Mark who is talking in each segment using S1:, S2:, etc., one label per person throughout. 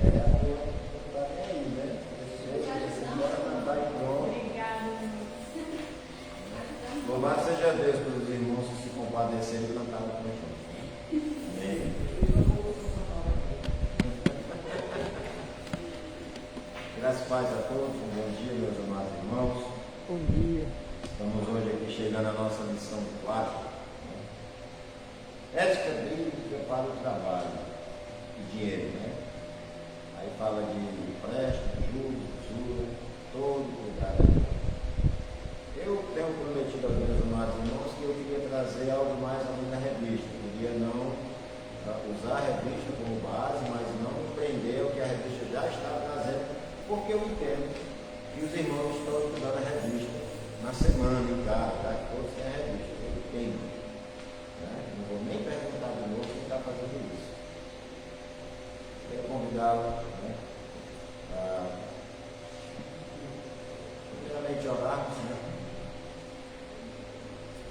S1: Está aí, né? Esse embora cantar em pronto. Louvado seja Deus pelos irmãos que se compadeceram e cantaram com a gente. Amém. Graças a paz a todos, um bom dia, meus amados irmãos.
S2: Bom dia.
S1: Estamos hoje aqui chegando à nossa lição 4. Ética bíblica para o trabalho e dinheiro, né? Aí fala de empréstimo, juros, usura, todo cuidado. Eu tenho prometido aos meus amados irmãos que eu queria trazer algo mais além da revista. Eu queria não usar a revista como base, mas não empreender o que a revista já está trazendo, porque eu entendo que os irmãos estão estudando a revista na semana, em casa, já que todos têm a revista. Eu tenho. Né? Não vou nem perguntar de novo quem está fazendo isso. Quero convidá-lo, né, a primeiramente orarmos, né,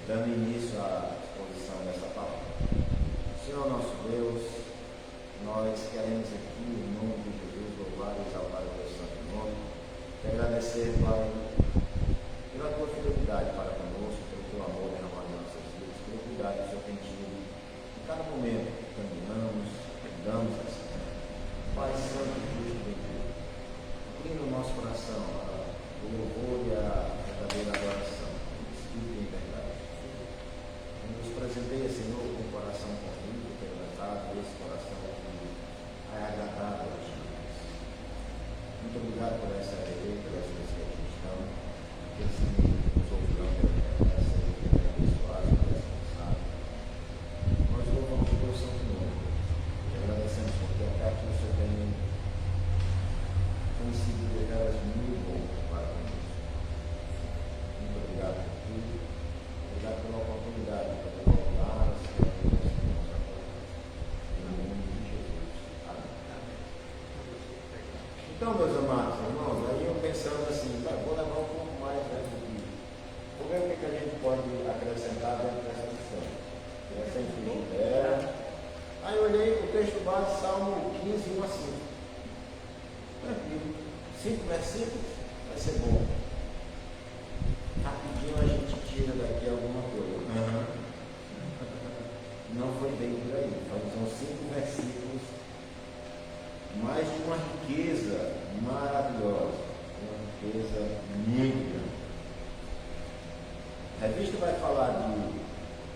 S1: dando início à exposição dessa palavra. Senhor nosso Deus, nós queremos aqui, em nome de Jesus, louvar e exaltar o teu santo nome, e agradecer, Pai, pela tua fidelidade para conosco, pelo teu amor derramado em nossas vidas, pelo cuidado que o Senhor tem tido em cada momento que caminhamos, andamos assim. Pai Santo e Justo de Deus, inclina no nosso coração o louvor e a verdadeira adoração, o Espírito e a verdade. Nos presenteia, Senhor, com o coração convicto, quebrantado, esse coração que é agradável a Ti. Muito obrigado por essa igreja, pelas pessoas que aqui estão, aqueles que nos ouvirão pela essa igreja abençoada, responsável. Nós louvamos o teu santo nome e agradecemos porque até aqui o Senhor tem sido deveras muito bom para nós. Muito obrigado por tudo. Obrigado pela oportunidade de poder voltar a ser em nome de Jesus. Amém. Então, meus amados irmãos, aí eu pensando assim, vou levar um pouco mais dentro aqui. Vou ver o que a gente pode acrescentar dentro dessa lição. Essa infelicidade. Aí eu olhei o texto base, Salmo 15, 1 a 5. Tranquilo. 5 versículos, vai ser bom. Rapidinho a gente tira daqui alguma coisa. Não foi bem por aí. São 5 versículos, mas de uma riqueza maravilhosa. Uma riqueza muito grande. A revista vai falar de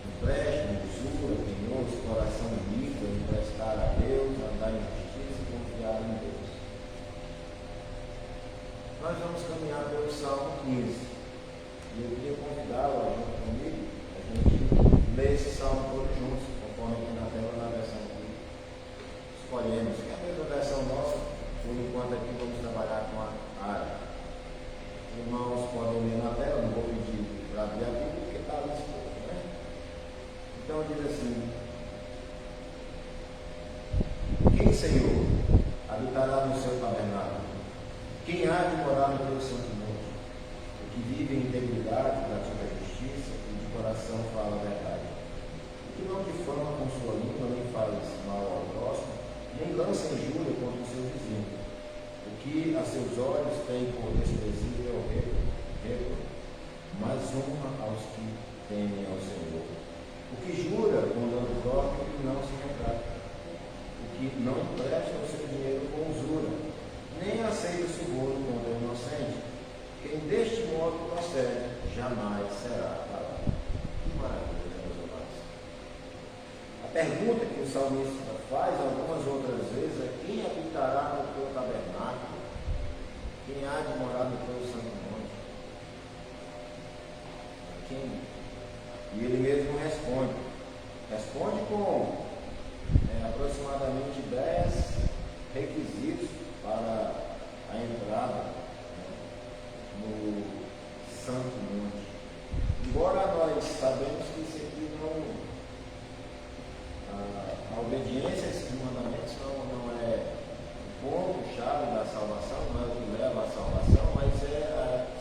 S1: empréstimo, usura, penhor, exploração ilícita, emprestar a Deus, andar em justiça e confiar em Deus. Nós vamos caminhar pelo Salmo 15. E eu queria convidá-lo junto comigo, a gente ler esse salmo todos juntos, conforme aqui na tela, na versão que escolhemos, que é a mesma versão nossa, por enquanto aqui vamos trabalhar com a área. Os irmãos podem ler na tela, não vou pedir para abrir a Bíblia, porque está ali exposto, né? Então diz assim: quem, Senhor, habitará no seu tabernáculo? Quem há de morar no teu santo monte? O que vive em integridade, pratica a justiça e de coração fala a verdade. O que não difama com sua língua, nem faz mal ao próximo, nem lança injúria contra o seu vizinho. O que a seus olhos tem por desprezível recorde, mas honra aos que temem ao Senhor. O que jura quando dorme e não se retrata. O que não empresta o seu dinheiro com usura, nem aceita o seguro quando é inocente. Quem deste modo procede, jamais será parado. Que maravilha, meus amados. A pergunta que o salmista faz algumas outras vezes é: quem habitará no teu tabernáculo? Quem há de morar no teu santo monte? Quem? E ele mesmo responde. Responde com aproximadamente 10 requisitos para a entrada no Santo Monte. Embora nós sabemos que isso aqui não, a obediência a esses mandamentos não é o ponto-chave da salvação, não é o que leva à salvação, mas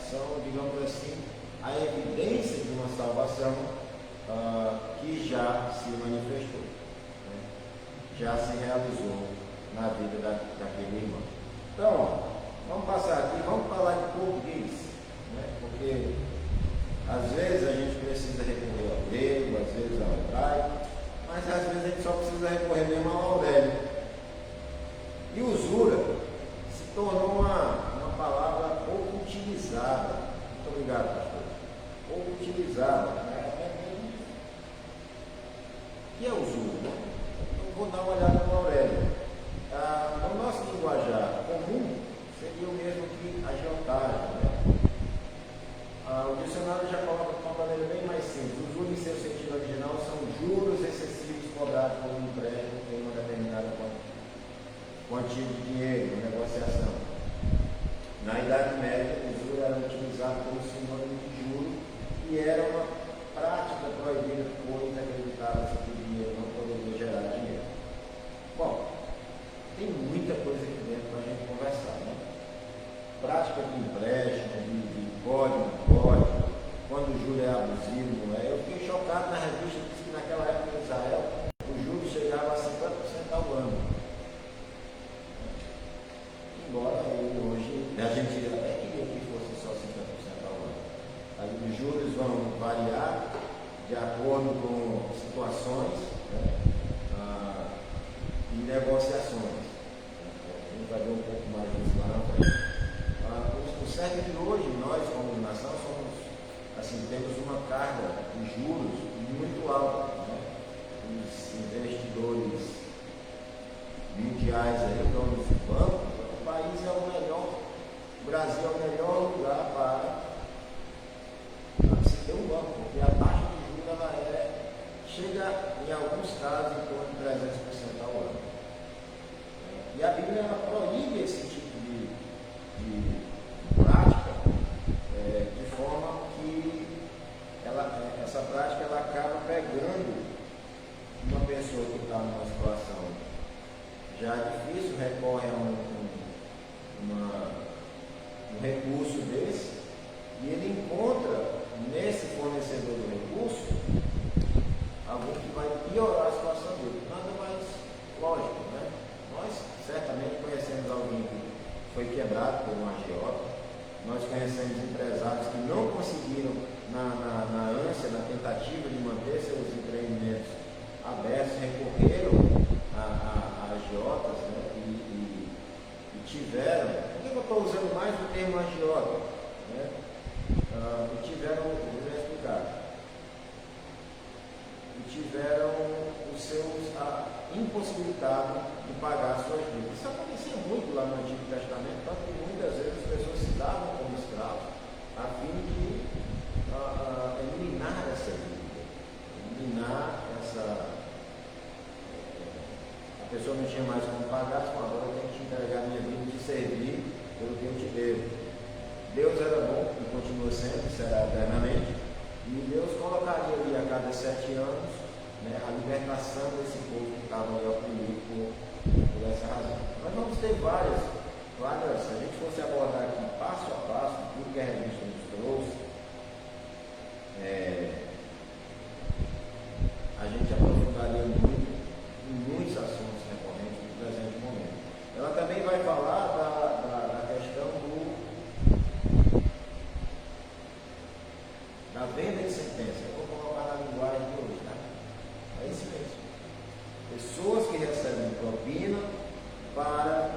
S1: são, digamos assim, a evidência de uma salvação que já se manifestou, né? Já se realizou na vida daquele irmão. Então, vamos passar aqui, vamos falar de português, né? Porque às vezes a gente precisa recorrer ao grego, às vezes ao hebraico, mas às vezes a gente só precisa recorrer mesmo ao Aurélio. E usura se tornou uma palavra pouco utilizada. Muito obrigado, pastor. Pouco utilizada. O que é usura? Né? Eu vou dar uma olhada no Aurélio. No nosso linguajar comum, seria o mesmo que agiotagem. Né? O dicionário já coloca de uma maneira bem mais simples. Usura, em seu sentido original, são juros excessivos cobrados por um empréstimo em uma determinada quantia de dinheiro, uma negociação. Na Idade Média, a usura era utilizada como sinônimo de juro e era uma prática proibida, pois acreditava-se que o dinheiro não poderia gerar dinheiro. Bom, tem muita coisa aqui dentro para a gente conversar, né? Prática de empréstimo, de código, quando o juro é abusivo, não é? Eu fiquei chocado na revista, disse que naquela época em Israel, o juro chegava a 50% ao ano. Embora hoje, a gente até queria que fosse só 50% ao ano. Aí os juros vão variar de acordo com situações, né? E negociações. A gente vai ver um pouco mais disso lá na frente. O certo é que hoje nós, como nação, temos uma carga de juros muito alta. Né? Os investidores mundiais, donos de bancos, o país é o melhor, o Brasil é o melhor lugar para se ter um banco, porque a taxa de juros ela chega, em alguns casos, em torno de 300% ao ano. E a Bíblia ela proíbe esse tipo de prática, de forma que essa prática ela acaba pegando uma pessoa que está numa situação já difícil, recorre a um recurso desse, e ele encontra nesse fornecedor do recurso alguém que vai piorar a situação dele. Nada mais lógico, né? Nós certamente conhecemos alguém que foi quebrado por um agiota, nós conhecemos empresários que não conseguiram, na ânsia, na tentativa de manter seus empreendimentos abertos, recorreram a agiotas, né? e tiveram, por que eu estou usando mais o termo agiota? Né? E tiveram, vou explicar, tiveram os seus impossibilitados de pagar as suas dívidas. Isso acontecia muito lá no Antigo Testamento, tanto que muitas vezes as pessoas se davam como escravos a fim de eliminar essa dívida, eliminar essa. A pessoa não tinha mais como pagar, mas agora eu tenho que te entregar a minha vida e te servir pelo que eu te devo. Deus era bom e continua sendo, será eternamente, e Deus colocaria ali a cada 7 anos, né, a libertação desse povo que estava ali oprimido por essa razão. Nós vamos ter várias, se a gente fosse abordar aqui passo a passo, tudo que a revista nos trouxe, a gente aprofundaria muito em muitos assuntos recorrentes do presente momento. Ela também vai falar da questão da venda de sentença. Eu vou colocar na linguagem de hoje, tá? É isso mesmo. Pessoas que recebem propina para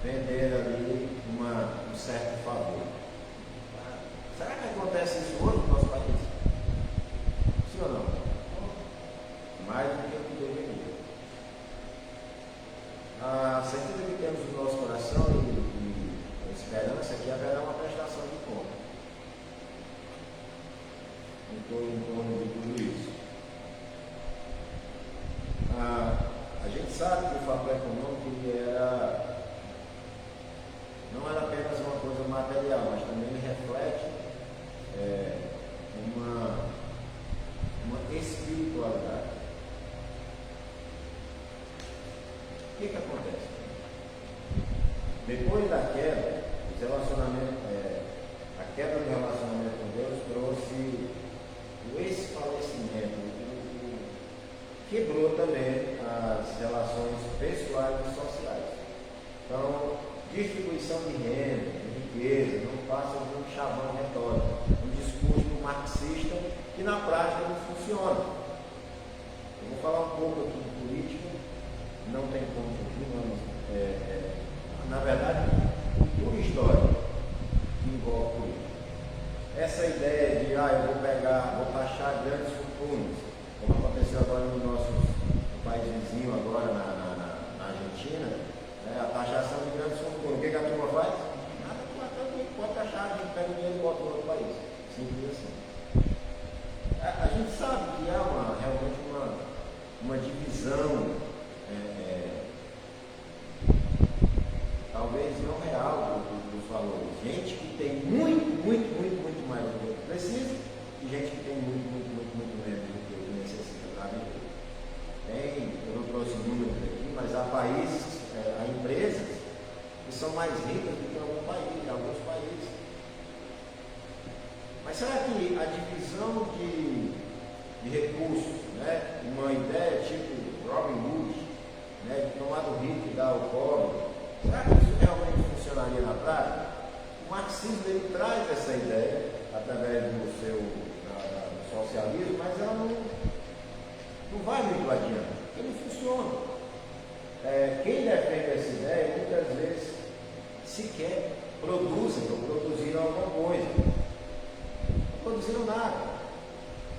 S1: vender ali um certo favor. Será que acontece isso hoje no nosso país? Sim ou não? Mais do que o que deveria. A certeza que temos no nosso coração e a esperança é que haverá uma prestação de conta em torno de tudo isso. A gente sabe que o fator econômico não era apenas uma coisa material, mas também ele reflete uma espiritualidade. O que acontece? Depois da queda, a queda do relacionamento com Deus trouxe o esfalecimento, quebrou também as relações pessoais e sociais. distribuição de renda, de riqueza, não passa de um chavão retórico, um discurso marxista que na prática não funciona. Eu vou falar um pouco aqui de política, não tem como fugir, mas na verdade, cultura histórica que envolve política. Essa ideia de, eu vou taxar grandes fortunas, como aconteceu agora no nosso país vizinho, agora na Argentina, né, a taxação de grandes fortunas. O que a turma faz? Nada, pode taxar, a gente pega o dinheiro e bota no outro país. Simples assim. A gente sabe que há realmente uma divisão, talvez não real dos valores. Gente que tem muito mais do que precisa e gente que tem muito menos do que necessita para viver. Eu não trouxe números aqui, mas há países, há empresas que são mais ricas do que alguns países. Mas será que a divisão de recursos, né, uma ideia tipo Robin Hood, né, de tomar do rico e dar ao pobre, será que isso realmente funcionaria na prática? O marxismo ele traz essa ideia através do seu socialismo, mas ela não vai muito adiante, porque não funciona. Quem defende essa ideia muitas vezes sequer produziram alguma coisa. Não produziram nada.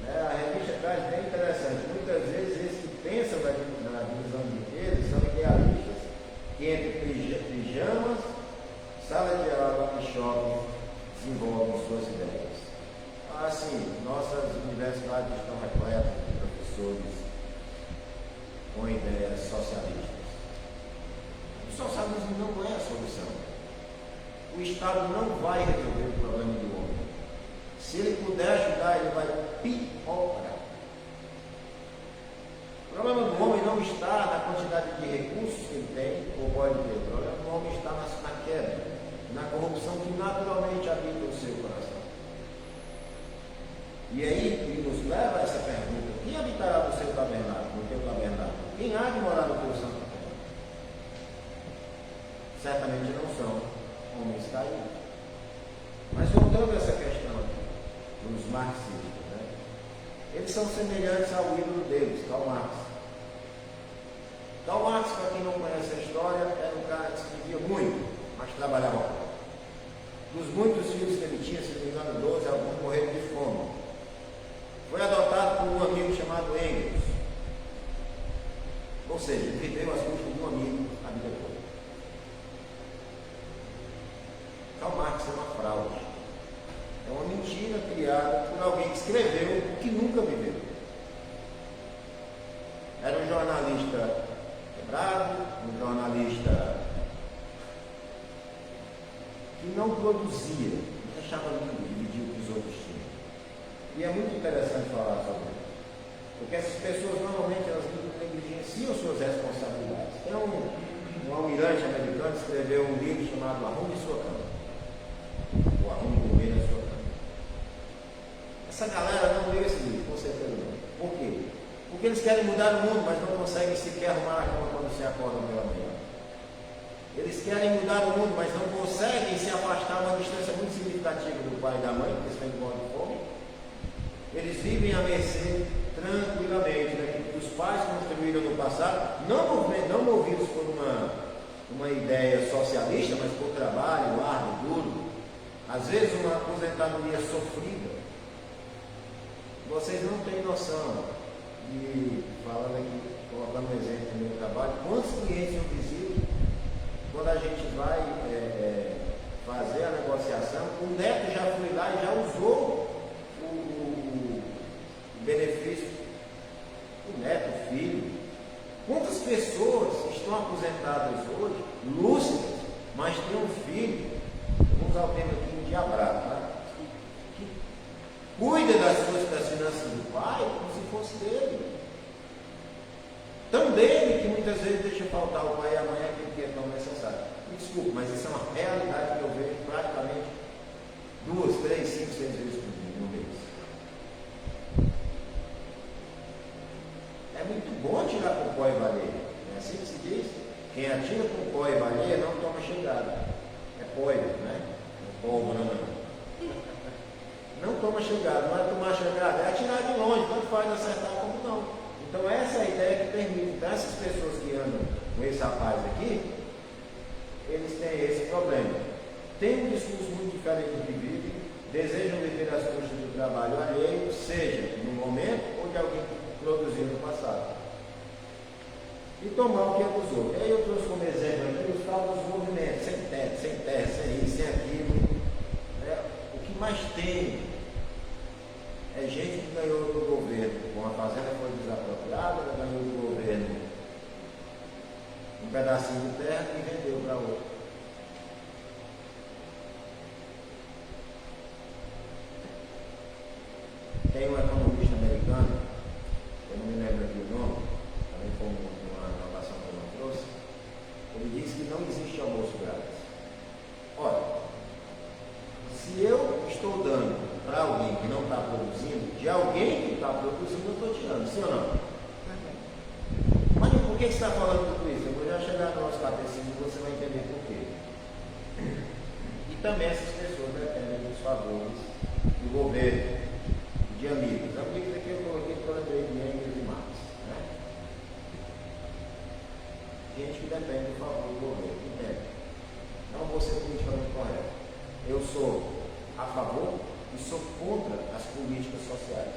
S1: A revista traz bem interessante. Muitas vezes esses que pensam na divisão de riqueza são idealistas que entre pijamas, sala de aula e shopping desenvolvem suas ideias. Assim, nossas universidades estão repletas de professores com ideias socialistas. O socialismo não é a solução. O Estado não vai resolver o problema do homem. Se ele puder ajudar, ele vai piorar. O problema do homem não está na quantidade de recursos que ele tem, ou pode ter. O problema do homem está na queda, na corrupção que naturalmente habita o seu coração. E aí ele nos leva a essa pergunta: quem habitará no seu tabernáculo, no teu tabernáculo? Quem há de morar no teu santo tabernáculo? Certamente não são homens caídos. Mas voltando a essa questão aqui, dos marxistas, né? Eles são semelhantes ao ídolo deles, Karl Marx. Karl Marx, para quem não conhece a história, era um cara que escrevia muito, mas trabalhava pouco. Dos muitos filhos que ele tinha, se não me engano, 12, alguns morreram de fome. Foi adotado por um amigo chamado Engels. Ou seja, ele viveu as custas de um amigo a vida toda. Karl Marx é uma fraude. É uma mentira criada por alguém que escreveu o que nunca viveu. Era um jornalista quebrado, um jornalista que não produzia, deixava livre, dividia o que os outros tinham. E é muito interessante falar sobre isso, porque essas pessoas normalmente elas negligenciam suas responsabilidades. Tem um almirante americano que escreveu um livro chamado Arrume Sua Cama, ou Arrume Dormir na Sua Cama. Essa galera não leu esse livro, com certeza não. Por quê? Porque eles querem mudar o mundo, mas não conseguem sequer arrumar a cama quando se acordam pela manhã. Eles querem mudar o mundo, mas não conseguem se afastar uma distância muito significativa do pai e da mãe, porque eles têm morte de fome. Eles vivem à mercê tranquilamente daquilo que os pais construíram no passado, não movidos por uma ideia socialista, mas por trabalho árduo, duro. Às vezes uma aposentadoria sofrida. Vocês não têm noção de, falando aqui, colocando um exemplo do meu trabalho, quantos clientes eu visito quando a gente vai fazer a negociação, o neto já foi lá e já usou o benefício, o neto, o filho. Quantas pessoas estão aposentadas hoje, lúcidas, mas têm um filho, vamos usar o termo aqui, endiabrado, tá? Que cuida das finanças do pai como se fosse dele. Tão dele que muitas vezes deixa faltar o pai e a mãe aquilo que é tão necessário. Me desculpe, mas isso é uma realidade que eu vejo praticamente 2, 3, 5, 6 vezes por dia no mês. É muito bom tirar por pó e valer. É assim que se diz. Quem atira com pó e baleia não toma chegada. É poio, né? Pólvora não. Não toma chegada, não é tomar chegada, é atirar de longe, tanto faz acertar como não. Então essa é a ideia que permite. Então essas pessoas que andam com esse rapaz aqui, eles têm esse problema. Tem um discurso muito diferente do que vivem, desejam viver as custas do trabalho alheio, seja no momento ou de alguém que produziu no passado. E tomar o que é dos outros. Aí eu trouxe como exemplo aqui os tal dos movimentos, sem teto, sem terra, sem isso, sem aquilo. O que mais tem é gente que ganhou do governo, com a fazenda foi desapropriada, ela ganhou do governo um pedacinho de terra e vendeu para outro. Tem um economista americano, eu não me lembro aqui o nome, também foi uma anotação que eu não trouxe, ele diz que não existe almoço grátis. Olha, se eu estou dando para alguém que não está produzindo, de alguém que está produzindo, eu estou tirando, sim ou não? Mas por que você está falando tudo isso? Eu vou já chegar no nosso catecismo e você vai entender por quê. E também essas pessoas dependem dos favores do governo, de amigos. Amigos aqui eu coloquei porque eu lembrei de Engels e Marx. Né? Gente que depende do favor do governo, entende? Não vou ser politicamente correto. Eu sou a favor e sou contra as políticas sociais.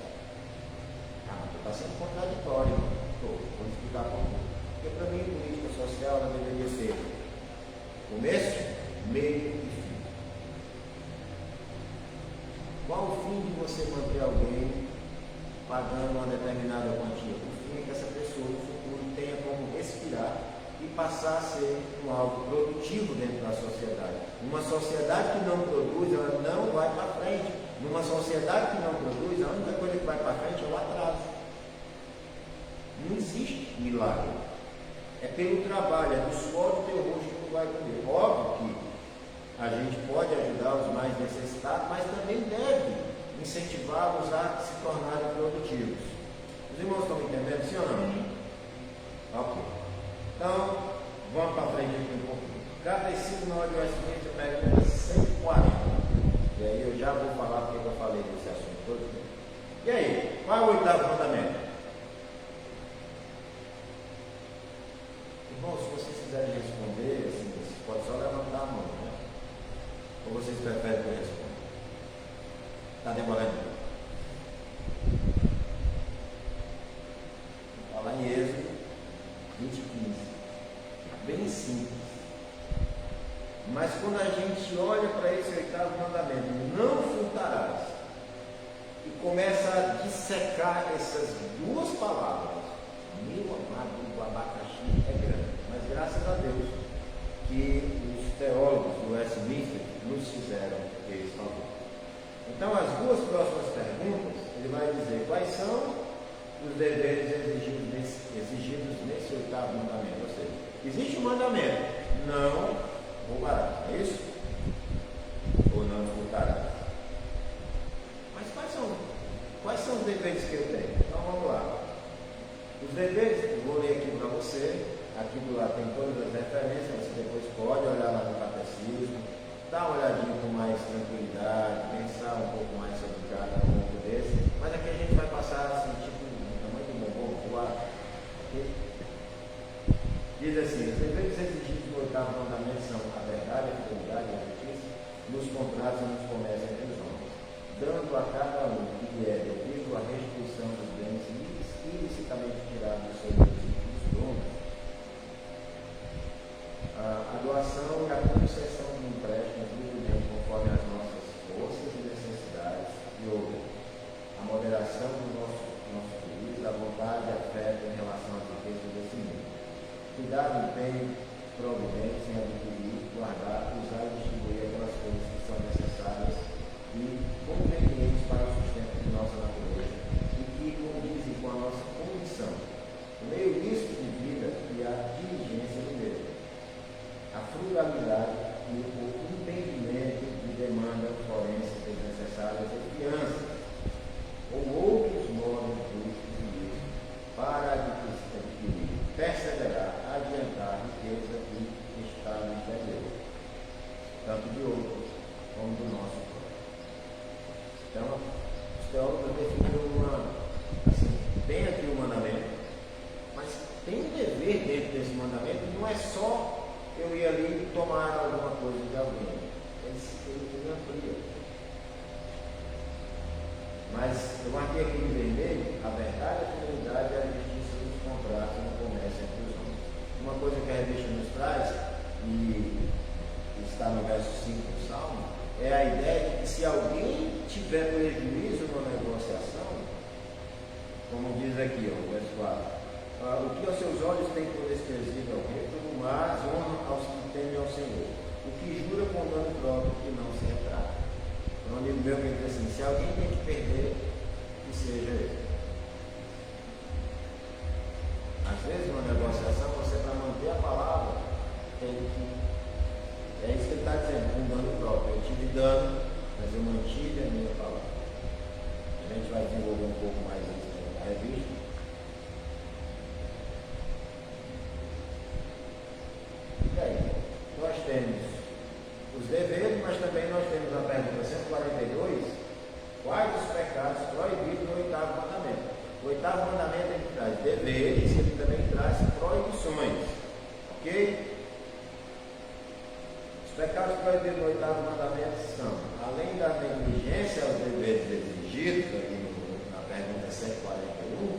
S1: Ah, mas está sendo contraditório. Vou explicar por quê. Porque para mim, política social ela deveria ser começo, meio e fim. Qual o fim de você manter alguém pagando uma determinada quantia? O fim é que essa pessoa no futuro tenha como respirar e passar a ser um algo produtivo dentro da sociedade. Uma sociedade que não produz, ela não vai para frente. Numa sociedade que não produz, a única coisa que vai para frente é o atraso. Não existe milagre. É pelo trabalho, é do suor do teu rosto que tu vai comer. Óbvio que a gente pode ajudar os mais necessitados, mas também deve incentivá-los a se tornarem produtivos. Os irmãos estão me entendendo, sim ou não? Ok. Então, vamos para frente aqui um pouquinho. Catecismo na hora de Westminster, pergunta 140. E aí eu já vou falar porque eu falei desse assunto todo. E aí, qual é o oitavo mandamento? Irmãos, se vocês quiserem responder, assim, vocês podem só levantar a mão, né? Ou vocês preferem que eu responda? Está demorando? Vou falar em Êxodo 20:15. Bem simples. Mas quando a gente olha para esse oitavo mandamento, não furtarás, e começa a dissecar essas duas palavras, meu amado, o abacaxi é grande, mas graças a Deus que os teólogos do Westminster nos fizeram esse favor. Então, as duas próximas perguntas, ele vai dizer quais são os deveres exigidos nesse oitavo mandamento. Ou seja, existe um mandamento, não roubarás, é isso? Ou não furtarás? Mas quais são os deveres que eu tenho? Então vamos lá. Os deveres, eu vou ler aqui para você, aqui do lado tem todas as referências, você depois pode olhar lá no catecismo, dar uma olhadinha com mais tranquilidade, pensar um pouco mais sobre cada ponto desse, mas aqui a gente vai passar assim, tipo, no tamanho do bombom, voar. Okay? Diz assim, os deveres exigidos no oitavo mandamento são a verdade, a fidelidade e a justiça nos contratos e nos comércios entre os homens, dando a cada um que lhe é devido a restituição dos bens ilicitamente tirados dos seus legítimos donos, a doação e a concessão de empréstimos livremente conforme as nossas forças e necessidades, e outra, a moderação do nosso juízo, a vontade e a fé em relação às riquezas desse mundo. Cuidado, empenho, providência em adquirir, guardar, usar e distribuir aquelas coisas que são necessárias e convenientes para o sustento de nossa natureza e que condizem com a nossa condição, o meio lícito de vida e a diligência do mesmo, a frugalidade e o entendimento de demanda forense desnecessárias e fianças ou outros modos justos e livres para adquirir, perseverar, adiantar riqueza e ali e tomaram alguma coisa de alguém. Ele amplia. Mas eu marquei aqui em vermelho, a verdade, a fidelidade e a justiça dos contratos no comércio entre os homens. Uma coisa que a revista nos traz, e está no verso 5 do Salmo, é a ideia de que se alguém tiver prejuízo na negociação, como diz aqui, o verso 4, o que aos seus olhos tem por desprezível ao réprobo, mas honra aos que temem ao Senhor. O que jura com dano próprio que não se retrata. Um amigo meu me disse assim: se alguém tem que perder, que seja ele. Às vezes, numa negociação, você, para manter a palavra, tem que. É isso que ele está dizendo, com dano próprio. Eu tive dano, mas eu mantive a minha palavra. A gente vai desenvolver um pouco mais isso na revista. E aí, nós temos os deveres, mas também nós temos a pergunta 142, quais os pecados proibidos no oitavo mandamento? O oitavo mandamento ele traz deveres, ele também traz proibições, ok? Os pecados proibidos no oitavo mandamento são, além da negligência aos deveres exigidos, aqui na pergunta 141,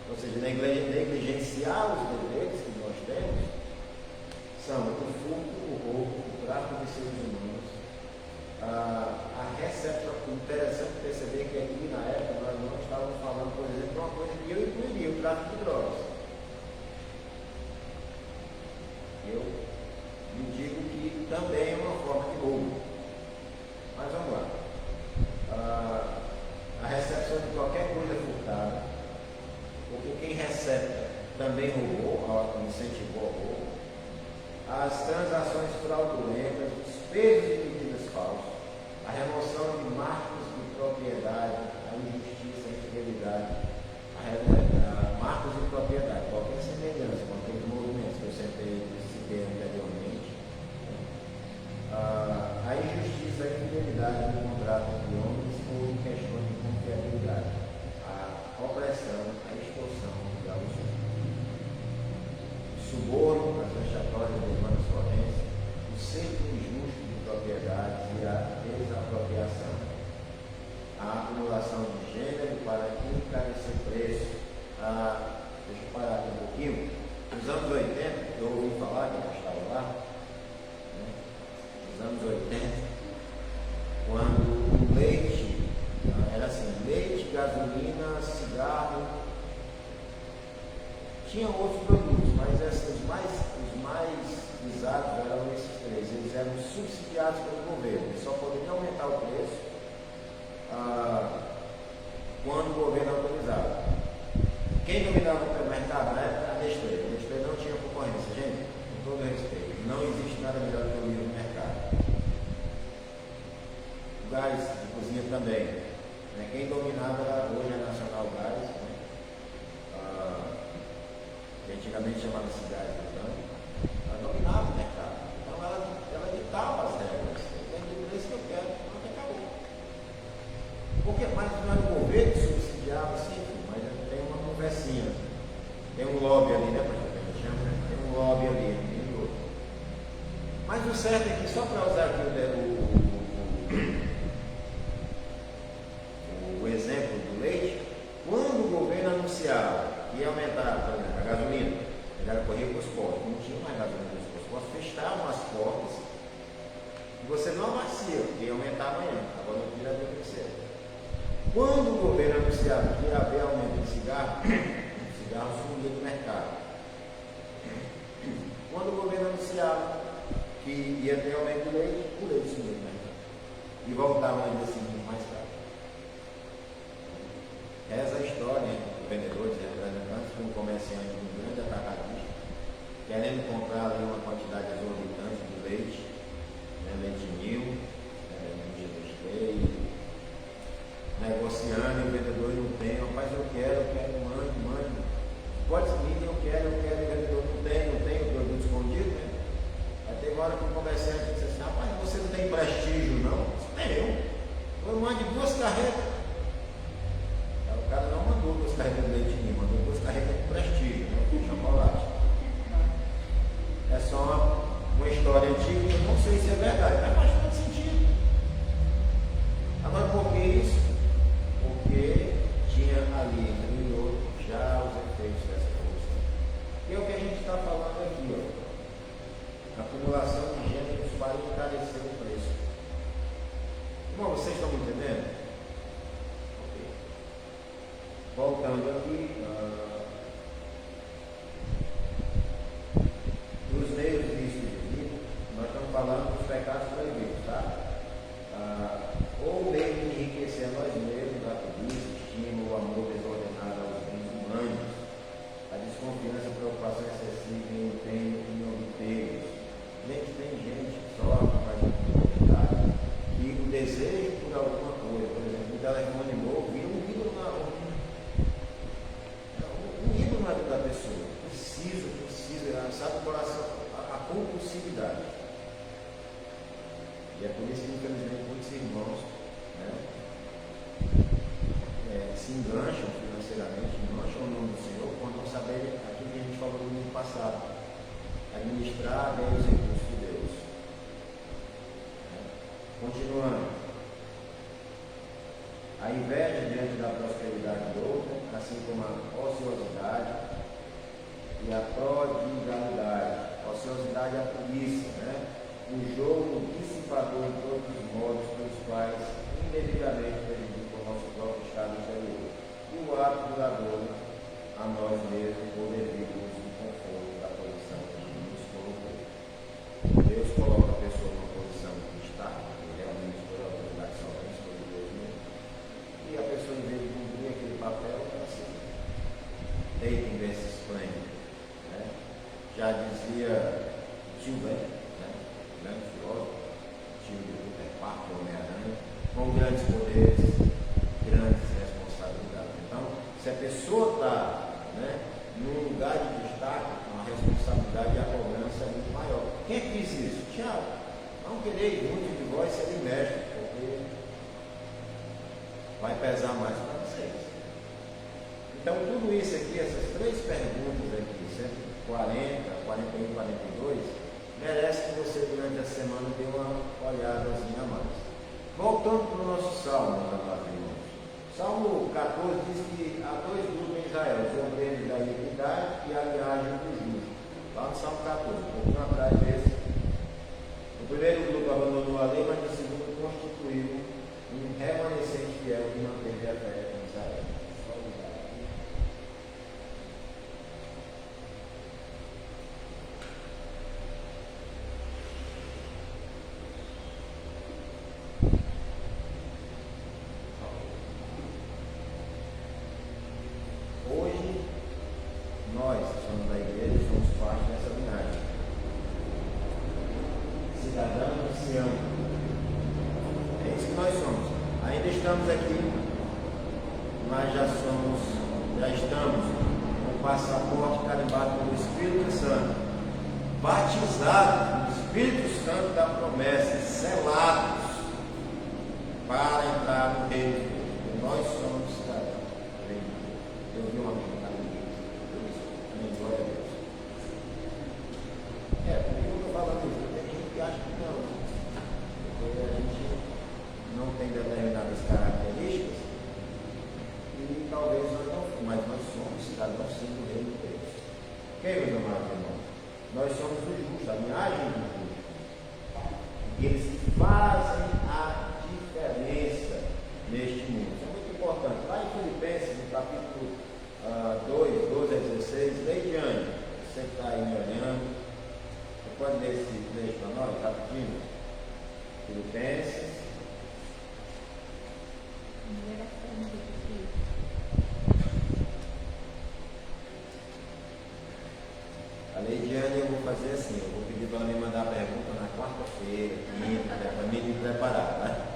S1: ou seja, negligenciar os deveres que nós temos, são o furto, o roubo, o tráfico de seres humanos, a recepção. Interessante perceber que aqui na época nós não estávamos falando, por exemplo, de uma coisa que eu incluiria, o tráfico de drogas. Eu lhe digo que também é uma forma de roubo. Mas vamos lá. A recepção de qualquer coisa furtada, porque quem recebe também roubou, incentivou o roubo. As transações fraudulentas, os pesos de medidas falsas, a remoção de marcos de propriedade, a injustiça, a infidelidade, marcos de propriedade, qualquer semelhança com aqueles movimentos que eu citei anteriormente, a injustiça, a infidelidade no contrato de homens ou em questões de confiabilidade, a opressão, a extorsão e a usura. Suborno, as vexatórias demandas forenses, o cerco injusto de propriedades e a desapropriação, a acumulação de gênero para encarecer preço. Deixa eu parar aqui um pouquinho. Nos anos 80, eu ouvi falar, que eu estava lá, né? Nos anos 80, quando o leite, era assim, leite, gasolina, cigarro, tinha outros produtos, mas assim, os mais visados eram esses três. Eles eram subsidiados pelo governo. Eles só poderiam aumentar o preço quando o governo autorizava. Quem dominava o mercado na época era a Nestlé. A Nestlé não tinha concorrência. Gente, com todo respeito, não existe nada melhor que o livro no mercado. O gás de cozinha também. Né? Quem dominava era hoje a Nacional Gás, né? Que antigamente chamava cidade, então, ela dominava o mercado. Então ela ditava as regras. Eu tenho o preço que eu quero, não tem acabou. Porque mais não era o governo que subsidiava, sim, mas tem uma conversinha. Tem um lobby ali, né, pastor? A gente chama, né? Tem um lobby ali, tem outro. Mas o certo é que, só para usar aqui o exemplo do leite, quando o governo anunciava que ia aumentar, por exemplo, a gasolina, ele corria para os postos, não tinha mais gasolina nos postos, fechavam as portas e você não abacia, porque ia aumentar amanhã, agora não podia haver crescer. Quando o governo anunciava que ia haver aumento de cigarro, o cigarro sumia do mercado. Quando o governo anunciava que ia ter aumento de leite, o leite sumia do mercado. E voltava ainda assim mais caro. Essa é a história, né? Vendedores e representantes com um comerciante de um grande atacadista, querendo comprar ali uma quantidade exorbitante de leite, né, leite ninho, negociando, e o vendedor não tem, rapaz, eu quero, mande, pode seguir, eu quero, e o vendedor não tem o produto escondido, né? Aí teve uma hora que o comerciante disse assim: rapaz, você não tem prestígio não? Eu mande 2 carretas. O cara não mandou 2 carretas de leite ninho, mandou 2 carretas de prestígio, né? De chocolate. É só uma história ordem antiga, eu não sei se é verdade, mas faz todo sentido. Agora, por que isso? Porque tinha ali, entre um e outro, já os efeitos dessa corrupção. E é o que a gente está falando aqui, ó. Acumulação de gêneros para encarecer o preço. Irmão, vocês estão me entendendo? Ok. Voltando aqui, dos meios lícitos de vida, nós estamos falando dos pecados proibidos, tá? Ou meio de enriquecer a nós mesmos, a cobiça, estímulo, o amor desordenado aos bens humanos, a desconfiança, a preocupação excessiva em empenho em obter. Gente, tem gente que sofre, faz dificuldade, e o desejo por alguma coisa, por exemplo, um telefone novo, vira um ídolo na vida da pessoa. Precisa, sabe, o coração, a compulsividade. E é por isso que, infelizmente, muitos irmãos, né, se engancham financeiramente, engancham o nome do Senhor, por não saberem aquilo que a gente falou no ano passado, administrar bem os recursos de Deus. Continuando, a inveja diante da prosperidade do outro, assim como a ociosidade e a prodigalidade. A ociosidade é a polícia, né? O jogo dissipador em todos os modos pelos quais indevidamente prejudica o nosso próprio estado interior. E o ato duradouro a nós mesmos por devido ao conforto da posição que nos colocou. Deus coloca a pessoa numa posição que está, que realmente foi a autoridade somente por Deus mesmo. E a pessoa, em vez de cumprir aquele papel, ela se deita em berço esplêndido. Né? Já dizia Tio Ben, grande filósofo, tio de Peter Parker, Homem-Aranha, com grandes poderes, grandes responsabilidades. Então, se a pessoa está, né, num lugar de destaque, a responsabilidade e a cobrança é muito maior. Quem diz isso? Tiago, não querer muitos de vós serem mestres, porque vai pesar mais para vocês. Então, tudo isso aqui, essas três perguntas aqui, 140, 41, 42, merece que você durante a semana dê uma olhadazinha a mais. Voltando para o nosso salmo, meus amados irmãos. Salmo 14 diz que há dois grupos em Israel, os obreiros da iniquidade e a linhagem do justo. Lá no Salmo 14, um pouquinho atrás desse. O primeiro grupo abandonou a lei, mas o segundo constituiu um remanescente fiel que manteve a fé em Israel. Estamos aqui, mas já estamos com o passaporte carimbado pelo Espírito Santo, batizados no Espírito Santo da promessa, selados para entrar no reino de Deus. Nós somos cidadãos do reino de Deus. Eu vi uma amiga ali, glória a Deus. Por que eu estou falando isso? Tem gente que acha que não, porque a gente não tem determinadas características e talvez nós não, mas nós somos cidadãos sim do reino de Deus. Ok, meus amados irmãos? Nós somos os justos, a linhagem dos justos. E eles fazem a diferença neste mundo. Isso é muito importante. Lá em Filipenses, no capítulo 2, 12 a 16, Leidiane, você que está aí me olhando, você pode ler esse texto para nós, rapidinho? Filipenses. A Leidiane, eu vou fazer assim, eu vou pedir para ela me mandar a pergunta na quarta-feira, quinta, para mim me preparar, tá?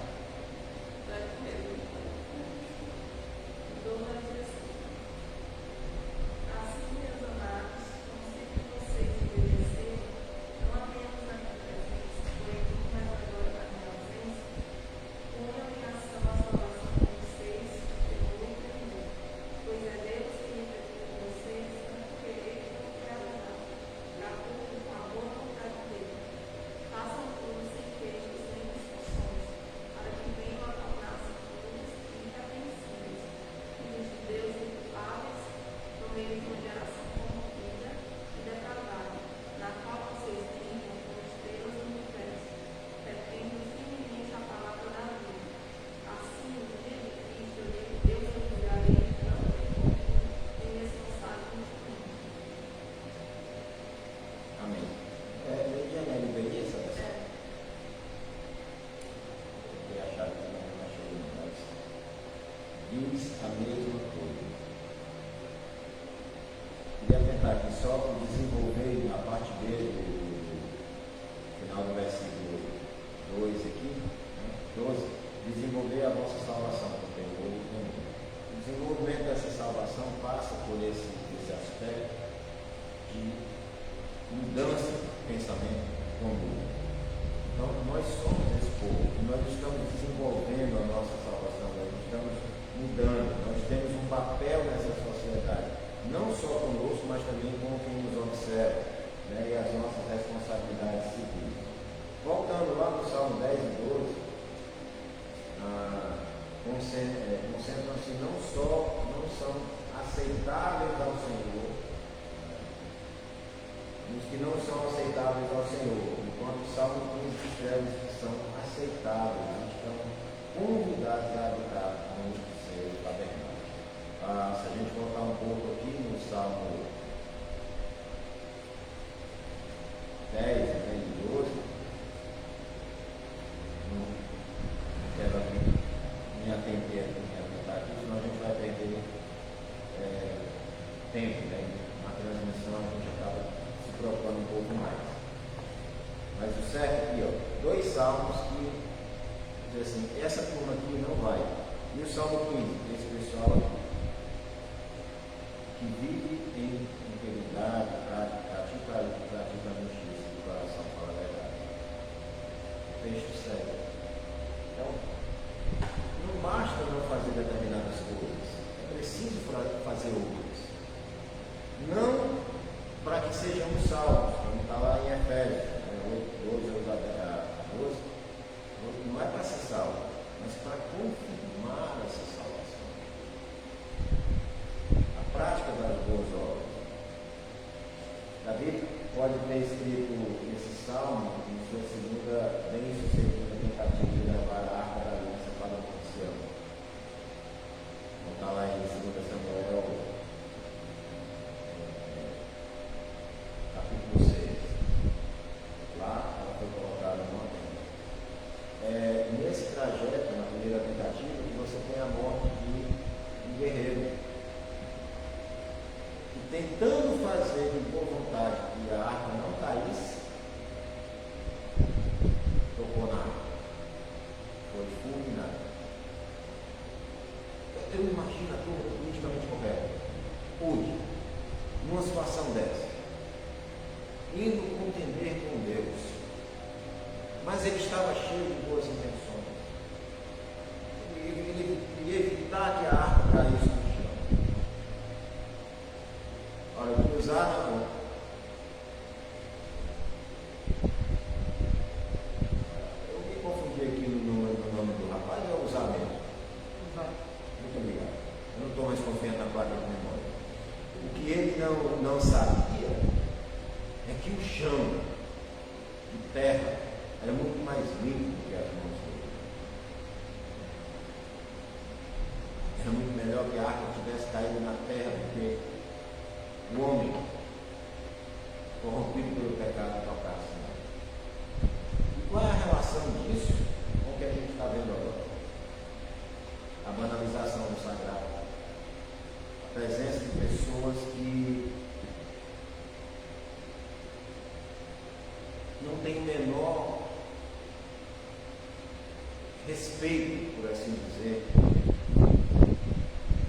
S1: nós estamos desenvolvendo a nossa salvação, nós estamos mudando, nós temos um papel nessa sociedade, não só conosco, mas também com quem nos observa, né, e as nossas responsabilidades civis. Voltando lá no Salmo 10 e 12, concentram-se não são aceitáveis ao Senhor, os que não são aceitáveis ao Senhor, enquanto o Salmo 15 escreve que são aceitáveis, estão convidados a habitar no seu tabernáculo. Se a gente voltar um pouco aqui no Salmo 10 e 12, não quero aqui me atentar aqui, senão a gente vai perder tempo, né? Na transmissão a gente acaba se propondo um pouco mais. Mas o certo aqui, ó, 2 salmos que diz assim, essa turma aqui não vai. E o Salmo 15, esse pessoal aqui, que vive em integridade, pratica a justiça do coração, fala a verdade. Texto sério. Então, não basta não fazer determinadas coisas, é preciso fazer outras. Não para que sejamos salvos, como está lá em Efésios 8, 12, 12, não é para ser salvo, mas para confirmar essa salvação. A prática das boas obras. Davi pode ter escrito esse salmo em sua segunda bem-sucedida tentativa de levar a arca da aliança para o Sião. Então está lá em 2 Samuel, capítulo 6. Lá ela foi colocada numa tenda. Nesse trajeto, na primeira tentativa, que você tem a morte de um guerreiro que, tentando fazer de boa vontade que a arca não caísse, tocou na arca, foi fulminado. Eu imagino a turma politicamente correta hoje, numa situação dessa, indo contender com Deus, mas ele estava cheio de boas intenções. Ele queria evitar que a arca caísse no chão. Olha, eu vou usar eu me confundi aqui no nome do rapaz, eu vou usar mesmo. Muito obrigado. Eu não estou mais confiando na placa de memória. O que ele não sabia é que o chão de terra era muito mais limpo do que as mãos dele. Era muito melhor que a arca tivesse caído na terra do que o homem corrompido pelo pecado tocasse. E qual é a relação disso com o que a gente está vendo agora? A banalização do sagrado. A presença de pessoas que não têm o menor respeito, por assim dizer,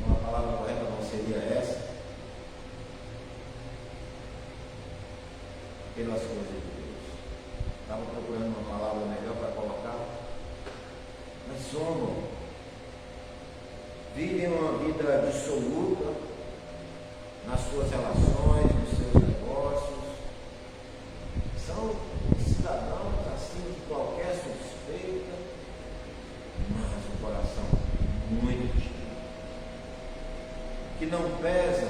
S1: uma palavra correta não seria essa, pelas coisas de Deus. Estava procurando uma palavra melhor para colocar, mas vivem uma vida dissoluta nas suas relações, nos seus negócios, são cidadãos acima de qualquer suspeita, mas o coração muito distante, que não pesam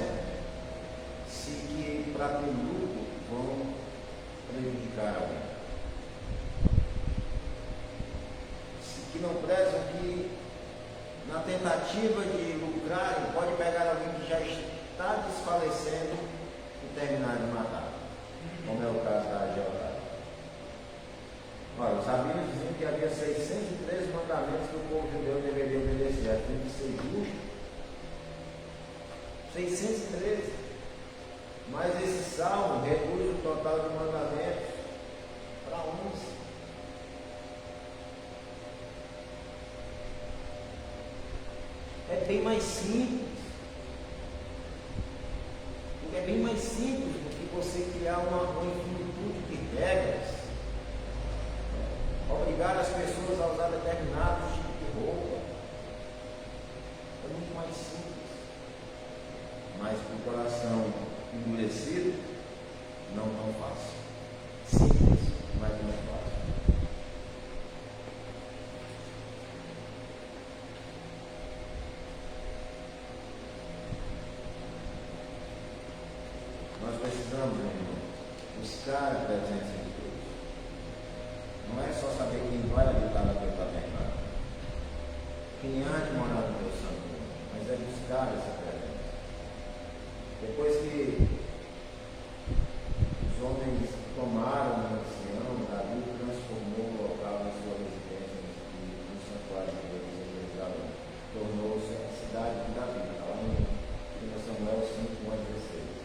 S1: se que para ter lucro vão prejudicar alguém, que não prezam que na tentativa de lucrarem pode pegar alguém que já está desfalecendo e terminar de matar, como é o caso da agiotagem. Olha, os rabinos diziam que havia 613 mandamentos que o povo judeu deveria obedecer, tem que ser justo. 613. Mas esse salmo reduz o total de mandamentos para 11. É bem mais simples. É bem mais simples do que você criar uma infinitude de regras. obrigar as pessoas a usar determinados tipos de roupa. É muito mais simples. Mas com o coração endurecido, não tão fácil. Simples, mas não é fácil. Nós precisamos, meu irmão, buscar a presença de Deus. Não é só saber quem vai habitar no teu tabernáculo, quem há de morar no teu santo nome, mas é buscar essa presença. Depois que os homens tomaram o ancião, Davi transformou o local da sua residência no santuário de Deus em Jerusalém. Tornou-se a cidade de Davi, está lá em 1 Samuel 5:16.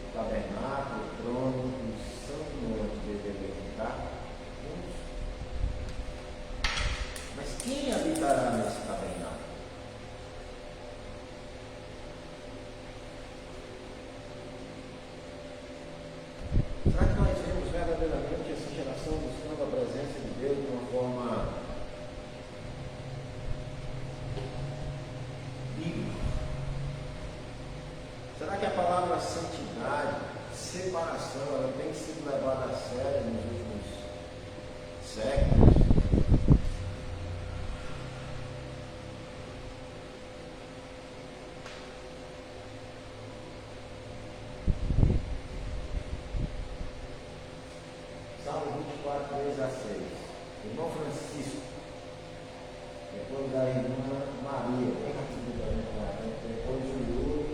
S1: O tabernáculo, o trono, o santo monte deveriam ficar juntos. Mas quem habitará nesse tabernáculo? Será que nós vemos verdadeiramente essa geração buscando a presença de Deus de uma forma bíblica? Será que a palavra santidade, separação, ela tem sido levada a sério nos últimos séculos? Salmo 24, 3-6. Irmão Francisco, depois da irmã Maria, bem rapidinho para a gente lá, depois o Yuri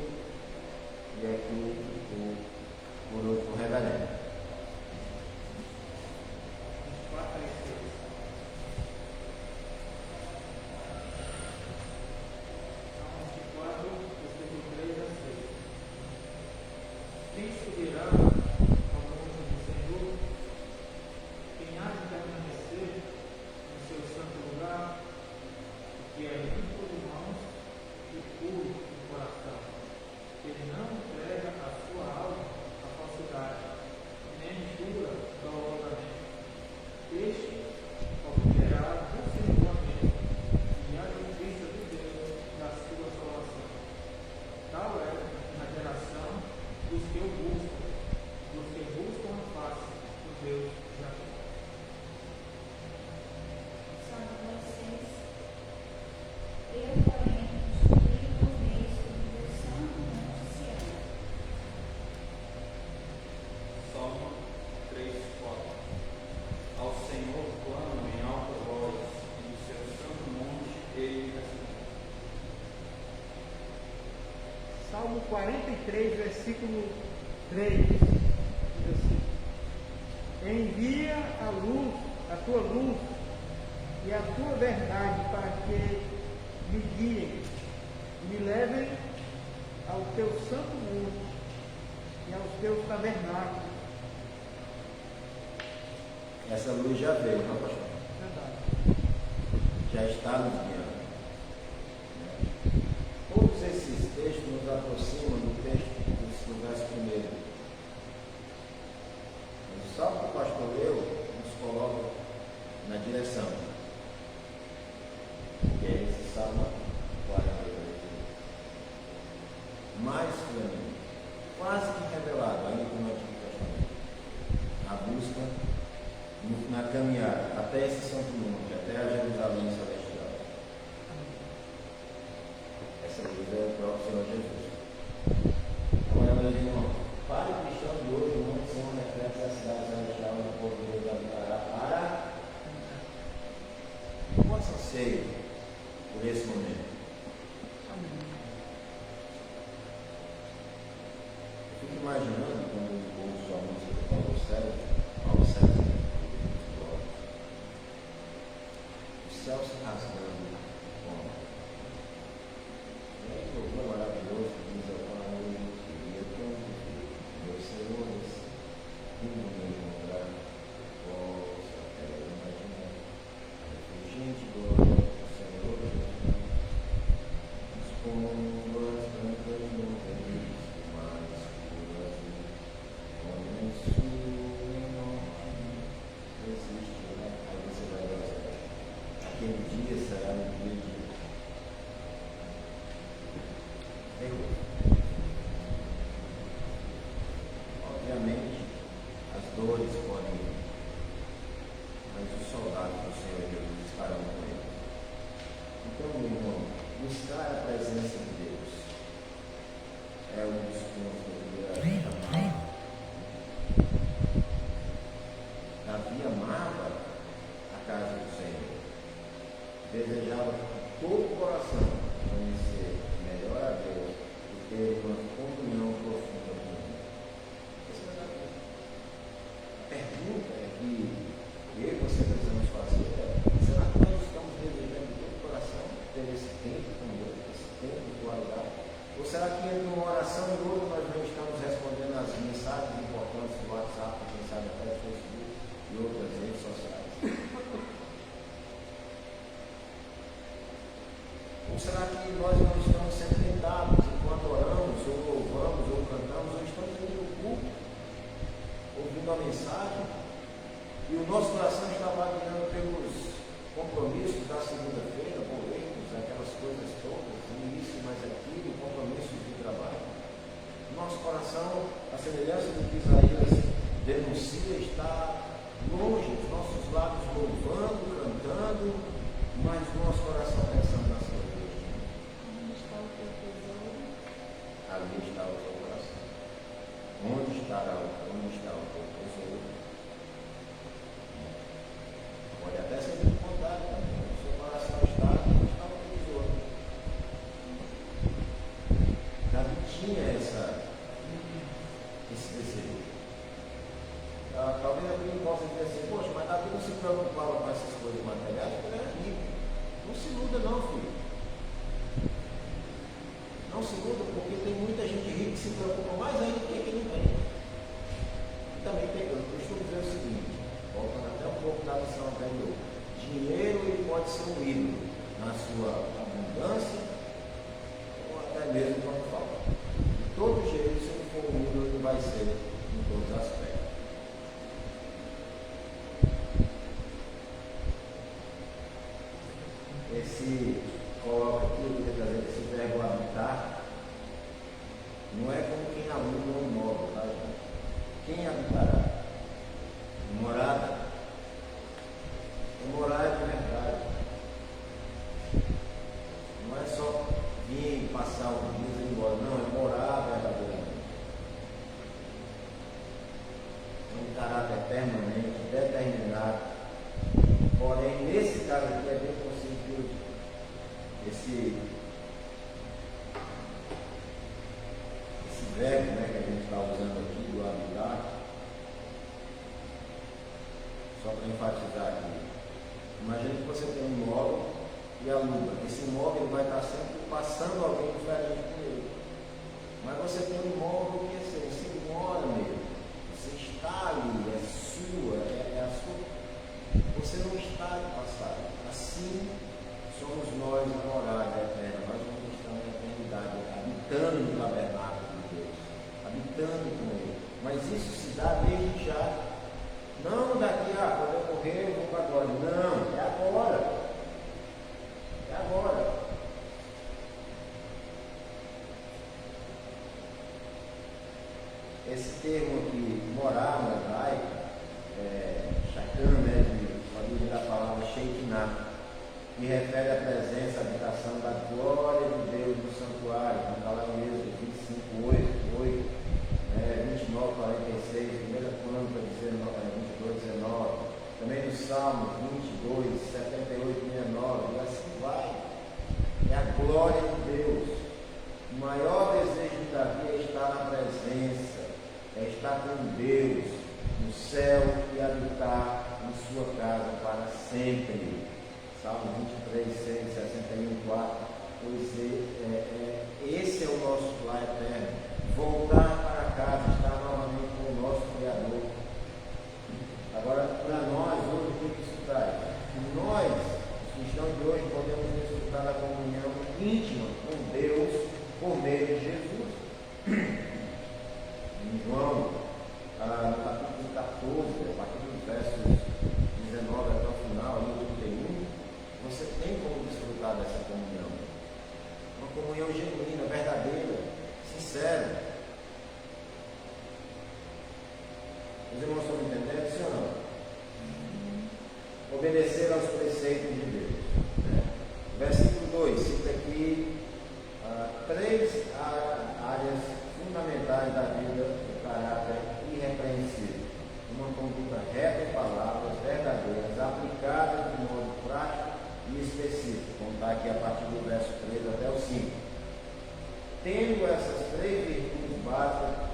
S1: e aqui por último o reverendo.
S2: 24, 3-6. Salmo 24, versículo 3-6. Quem subirá ao monte do Senhor? Quem há de permanecer no seu santo lugar? Que é limpo de mãos e puro de coração, que não entrega a sua alma à falsidade, nem jura dolorosamente. Este obterá definitivamente e a justiça de Deus da sua salvação. Tal é a geração dos que o buscam a face do Deus de Jacó.
S3: Salmo 6. Eu, porém, subi no meio do teu santo monte Sião.
S4: Salmo 3:4. Ao Senhor clamo em alta voz, e do seu santo monte ele responde.
S2: Salmo 43, versículo 3. Diz assim: Envia a luz, a tua luz e a tua verdade para que me guiem, me levem ao teu santo monte e aos teus tabernáculos.
S1: Essa luz já veio, não, pastor?
S2: Verdade.
S1: Já está nos guiando. Todos esses textos nos aproximam do texto do verso 1. Mas o salmo que o pastor leu nos coloca na direção. Que é esse salmo 42. Mais claramente, quase que revelado, ainda que no Antigo Testamento, a busca na caminhada até esse santo monte, até a Jerusalém celestial. Essa luz é o próprio Senhor Jesus. Agora, meus irmãos, para o cristão de hoje, o Monte Sião reflete a cidade celestial onde o povo de Deus habitará para o nosso anseio por esse momento. Eu fico imaginando quando eu ouço a música do Paulo César, o céu se rasgando. E aí, o louvor maravilhoso que diz ao Pai, e eu canto, meu Senhor, vindo me encontrar. Nossa, imagina, refugente glória, o Senhor Jesus. aquele dia será um dia de terror. Obviamente, as dores podem ir, mas os soldados do Senhor Jesus estarão com ele. Então, meu irmão, buscar a presença de Deus é um dos pontos que eu queria chamar. Davi amava a casa do Senhor, desejava de todo o coração conhecer melhor a Deus e ter uma comunhão profunda com Ele. Essa é a pergunta que eu e você precisamos fazer: será que nós estamos desejando de todo o coração ter esse tempo com Deus, esse tempo de qualidade? Ou será que entre uma oração e outra nós não estamos respondendo às mensagens importantes do WhatsApp, quem sabe até do Facebook e outras redes sociais? Ou será que nós não estamos sendo tentados enquanto oramos, ou louvamos, ou cantamos, ou estamos indo no culto, ouvindo a mensagem, e o nosso coração está vagueando pelos compromissos da segunda-feira, boletos, aquelas coisas todas, isso, mais aquilo, compromissos de trabalho? Nosso coração, a semelhança do que Isaías denuncia, está longe, os nossos lábios louvando, cantando, mas o nosso coração pensando na sua vida.
S3: Onde está o teu tesouro?
S1: Ali está o teu coração. Onde está o teu tesouro? Pode até ser muito contrário também. O seu coração está onde está o teu tesouro. Davi tinha esse desejo. Talvez a gente possa dizer assim: poxa, mas Davi não se preocupava com essas coisas materiais, porque ele era rico. Não se iluda não, filho. Não se iluda, porque tem muita gente rica que se preocupa mais ainda do que quem não tem. E também tem, eu costumo dizer o seguinte, voltando até um pouco da lição anterior: dinheiro ele pode ser um ídolo na sua abundância ou até mesmo quando falta. De todo jeito, se ele for um ídolo, ele vai ser em todos os aspectos. Esse coloca aqui, eu queria trazer esse verbo habitar, não é como quem aluga um imóvel, tá, gente? Quem habitará? Morada. Morar é de verdade. Não é só vir passar um dia e ir embora, não, é morar verdadeiramente. É um caráter permanente, determinado. Porém, nesse caso aqui é bem possível esse verbo, né, que a gente está usando aqui, do habitar, só para enfatizar aqui. Imagine que você tem um imóvel e aluga. Esse imóvel vai estar sempre passando alguém diferente com ele. Mas você tem um imóvel que assim, você mora mesmo. Você está ali, é sua, é a sua. Você não está de passagem. Assim somos nós na morada eterna. Nós não estamos na eternidade, habitando no tabernáculo de Deus, habitando com Ele. Mas isso se dá desde já. Não daqui, quando eu morrer eu vou para agora. Não, é agora. É agora. Esse termo aqui, morar no hebraico, shakan, né, a origem da palavra shekinah, que refere à presença, à habitação da glória de Deus no santuário, como está lá em Êxodo 25, 8, 29, 46, 1 Crônica 22, 19, também no Salmo 22, 78, 69, e assim vai. É a glória de Deus. O maior desejo de Davi é estar na presença, é estar com Deus no céu e habitar em sua casa para sempre. Salmo 23, 6, 61, 4. Pois esse é o nosso lar eterno. Voltar para casa, estar novamente com o nosso Criador. Agora, para nós, hoje, o que isso traz? Nós, os cristãos de hoje, podemos desfrutar da comunhão íntima com Deus por meio de Jesus. Em João, no capítulo 14, a partir dos versos 19 até o final, ali, 31, você comunhão genuína, verdadeira, sincera. Os irmãos estão me entendendo, sim ou não? Obedecer aos preceitos de Deus. Né? Versículo 2 cita aqui 3 áreas fundamentais da vida do caráter irrepreensível. Uma conduta reta em palavras verdadeiras, aplicadas de modo prático e específico. Vamos estar aqui a partir do verso 3 até o 5. Tendo essas 3 virtudes básicas,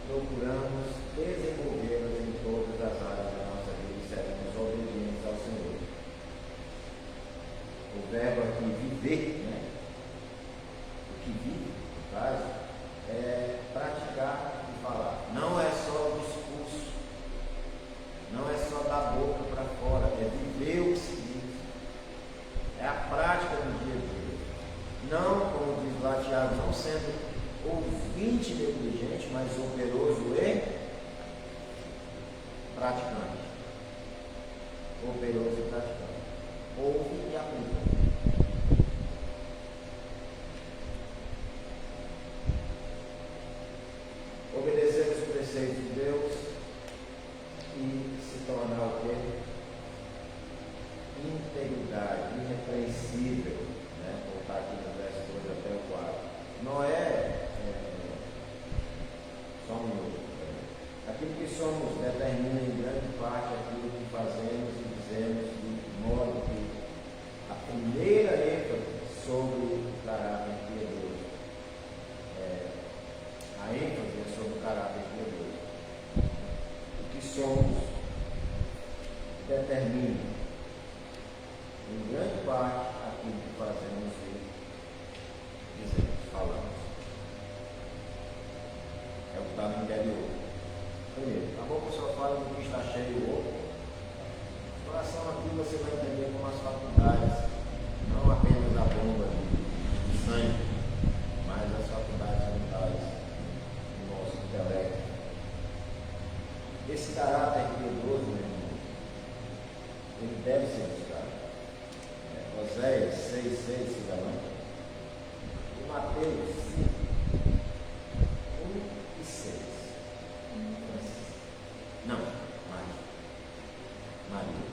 S1: procuramos desenvolvê-las em todas as áreas da nossa vida e seremos obedientes ao Senhor. O verbo aqui viver, né? O que vive, no caso, é praticar e falar. Não é só o discurso, não é só da boca para fora, é viver o que se diz. É a prática do dia a dia. Não, como diz lá Tiago, não sendo ouvinte negligente, mas operoso e praticante. Operoso e praticante. Ouve e aplica. Obedecer os preceitos de Deus e se tornar o quê? Integridade, irrepreensível, né? Vou estar aqui no verso 2 até o 4. Não é só um minuto. Aquilo que somos determina em grande parte aquilo que fazemos e dizemos, de modo que a primeira ênfase sobre o caráter piedoso, a ênfase é sobre o caráter piedoso. O que somos determina em grande parte aquilo que fazemos e dizemos, falamos. É o que está no interior. Primeiro, a boca só fala do que está cheio o outro. O coração aqui você vai entender como as faculdades, não apenas a bomba de sangue, mas as faculdades mentais do nosso intelecto. Esse caráter piedoso, meu irmão, ele deve ser buscado. Oséias 6,6 se garante. E Mateus 5, 1 e 6. Não, Maria.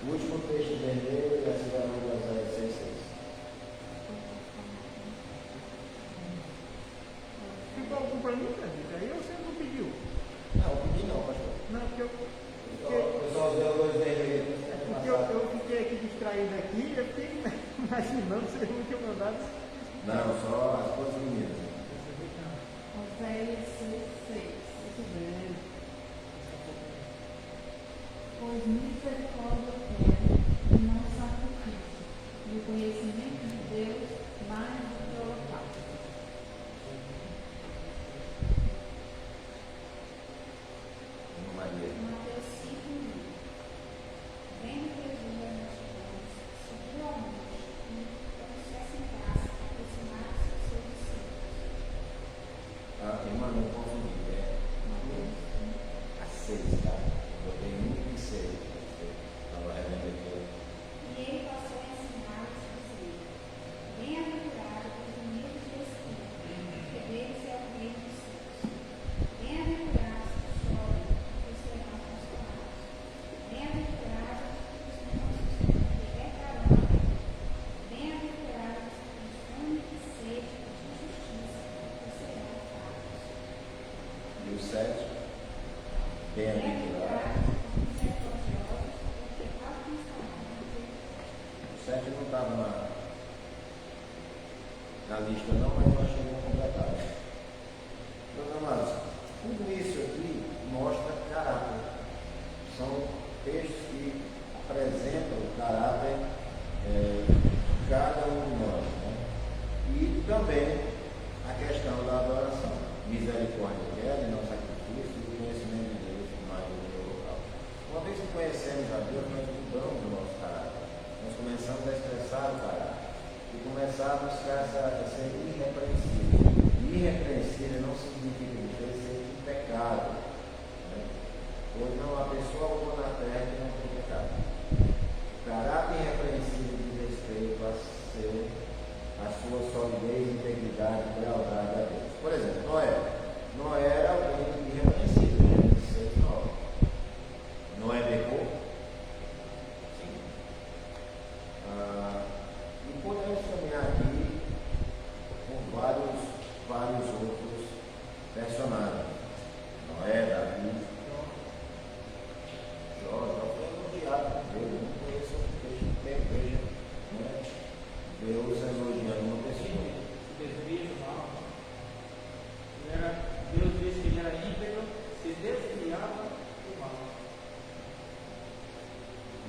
S1: O último texto vermelho é a cidade de Oséias 6,6.
S2: Ficou algum para mim, aí você não pediu.
S1: Não, eu pedi não, pastor.
S2: Não, porque eu
S1: Só os dois vermelhos.
S2: porque eu fiquei aqui distraído aqui, eu fiquei imaginando se ele não tinha mandado.
S1: Não, só as coisas meninas.
S3: Oséias 6,6.
S2: Muito bem.
S3: Pois misericórdia eu quero, e não sacrifício, e o conhecimento de Deus mais do que o holocausto.
S1: Maria.
S3: Mateus 5:1. Vendo Jesus a multidões, subiu ao monte e, quando se assentasse, aproximaram-se os seus discípulos.
S1: Irmã, não confundi.
S3: Mateus
S1: A 6, tá? Eu tenho 1 e 6. Estava relendo aqui.
S3: E ele passou a ensinar-lhes, dizendo: Bem-aventurados os humildes de espírito, porque deles é o reino dos céus. Bem-aventurados que choram, porque serão consolados. Bem-aventurados os mansos, porque herdarão a terra. Bem-aventurados que têm fome e sede de justiça, porque serão fartos.
S1: E o 7. Bem-aventurado.
S3: Bem-aventurados os misericordiosos, porque alcançarão a terra.
S1: O 7 não estava na lista não, mas nós chegamos a completar. Meus amados, tudo isso aqui mostra caráter. São textos que apresentam o caráter de cada um de nós. Né? E também a questão da adoração. Misericórdia quer e não sacrifício, e o conhecimento de Deus mais do que o local. Uma vez que conhecemos a Deus, nós mudamos o nosso caráter. Nós começamos a expressar o caráter. E começar a buscar ser irrepreensível. Irrepreensível não significa ser impecável. Né? Pois não há pessoa alguma na terra que não tem pecado. O caráter irrepreensível diz respeito a ser as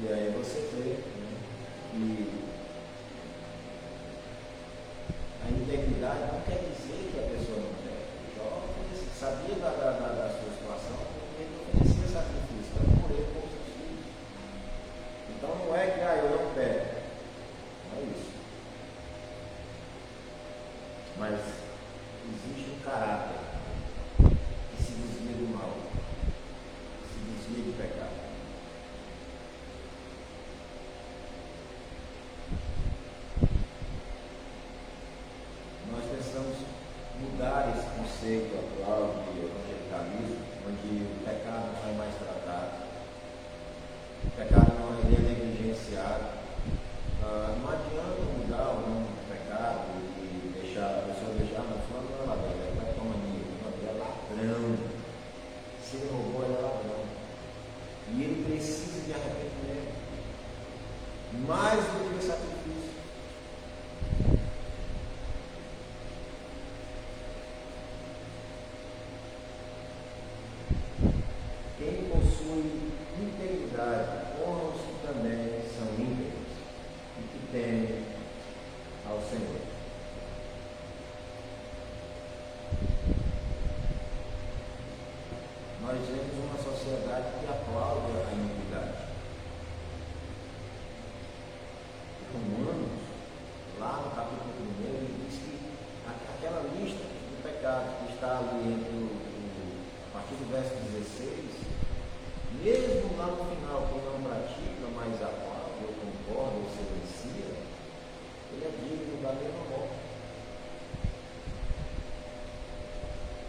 S1: E aí você vê, né, que a integridade não quer dizer que a pessoa não quer. Jó sabia da sua situação, porque ele oferecia sacrifício para morrer com os seus filhos. Então não é que eu não peco. Não é isso. Mas existe um caráter que se desvia do mal, que se desvia do pecado. Nós precisamos mudar esse conceito atual de evangelicalismo, onde o pecado não é mais tratado, o pecado não é negligenciado. Não adianta mudar o nome do pecado e deixar a pessoa deixar na fama, não é ladrão, é cleptomania, é ladrão. Se ele roubou, ele é ladrão. E ele precisa de arrependimento, mais do que sacrifício. Quem possui integridade honra os que também são íntegros e que temem ao Senhor. Nós vemos uma sociedade que aplaude a iniquidade. Romanos, lá no capítulo 1, ele diz que aquela lista de pecados que está ali a partir do verso 16, mesmo lá no final, quem não pratica, mas aplaude, ou concorda, ou silencia, ele é digno da mesma morte.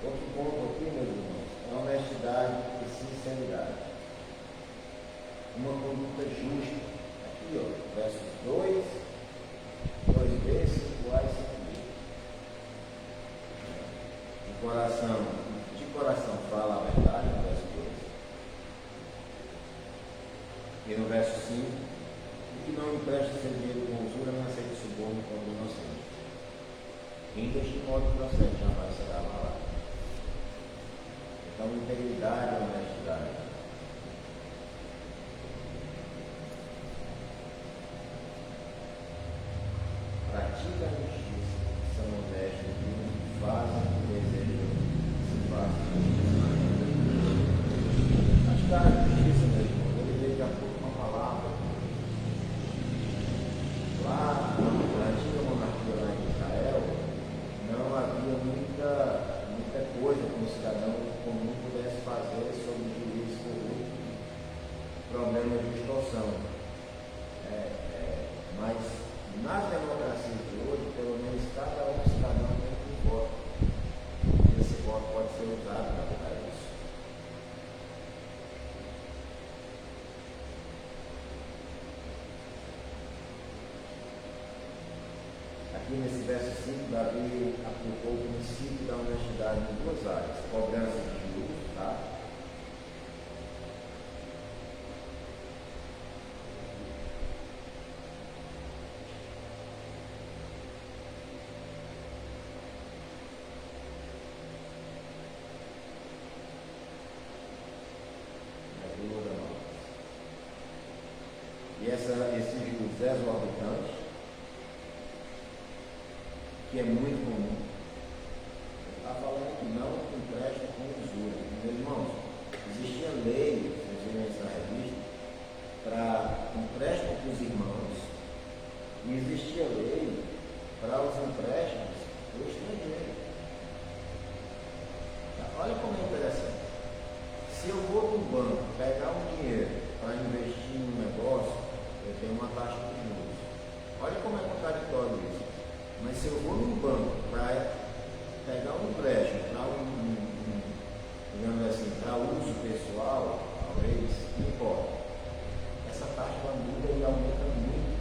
S1: Outro ponto aqui, meus irmãos, é honestidade e sinceridade. Uma conduta justa. Aqui, ó, versos 2, 2b, 5a e 5b. De coração fala a verdade, no verso 2. E no verso 5, o que não empresta seu dinheiro com usura, não aceita suborno contra o inocente. Quem deste modo procede jamais será abalado. Então, integridade e honestidade. Pratica a justiça, são honestos e fazem o que desejam, se façam. Praticar a justiça, meu irmão, ele veio de acordo com a palavra. Lá, na antiga monarquia lá em Israel, não havia muita coisa que um cidadão comum pudesse fazer sobre juízes corruptos, problemas de extorsão. Mas nas democracias de hoje, pelo menos cada cidadão tem um voto. E esse voto pode ser usado para mudar isso. Aqui nesse verso 5, Davi aplicou o princípio da honestidade em duas áreas: cobrança de juros, tá? E esses juros exorbitantes, que é muito comum, está falando que não empresta com usura. Meus irmãos, existia lei, vocês viram essa revista, para empréstimo para os irmãos, e existia lei para os empréstimos do estrangeiro. Olha como é interessante. Se eu vou no banco pegar um dinheiro para investir em um negócio, eu tenho uma taxa de juros. Olha como é contraditório isso. Mas se eu vou no banco para pegar um empréstimo para digamos assim, para uso pessoal, talvez, não importa. Essa taxa ela muda e aumenta muito.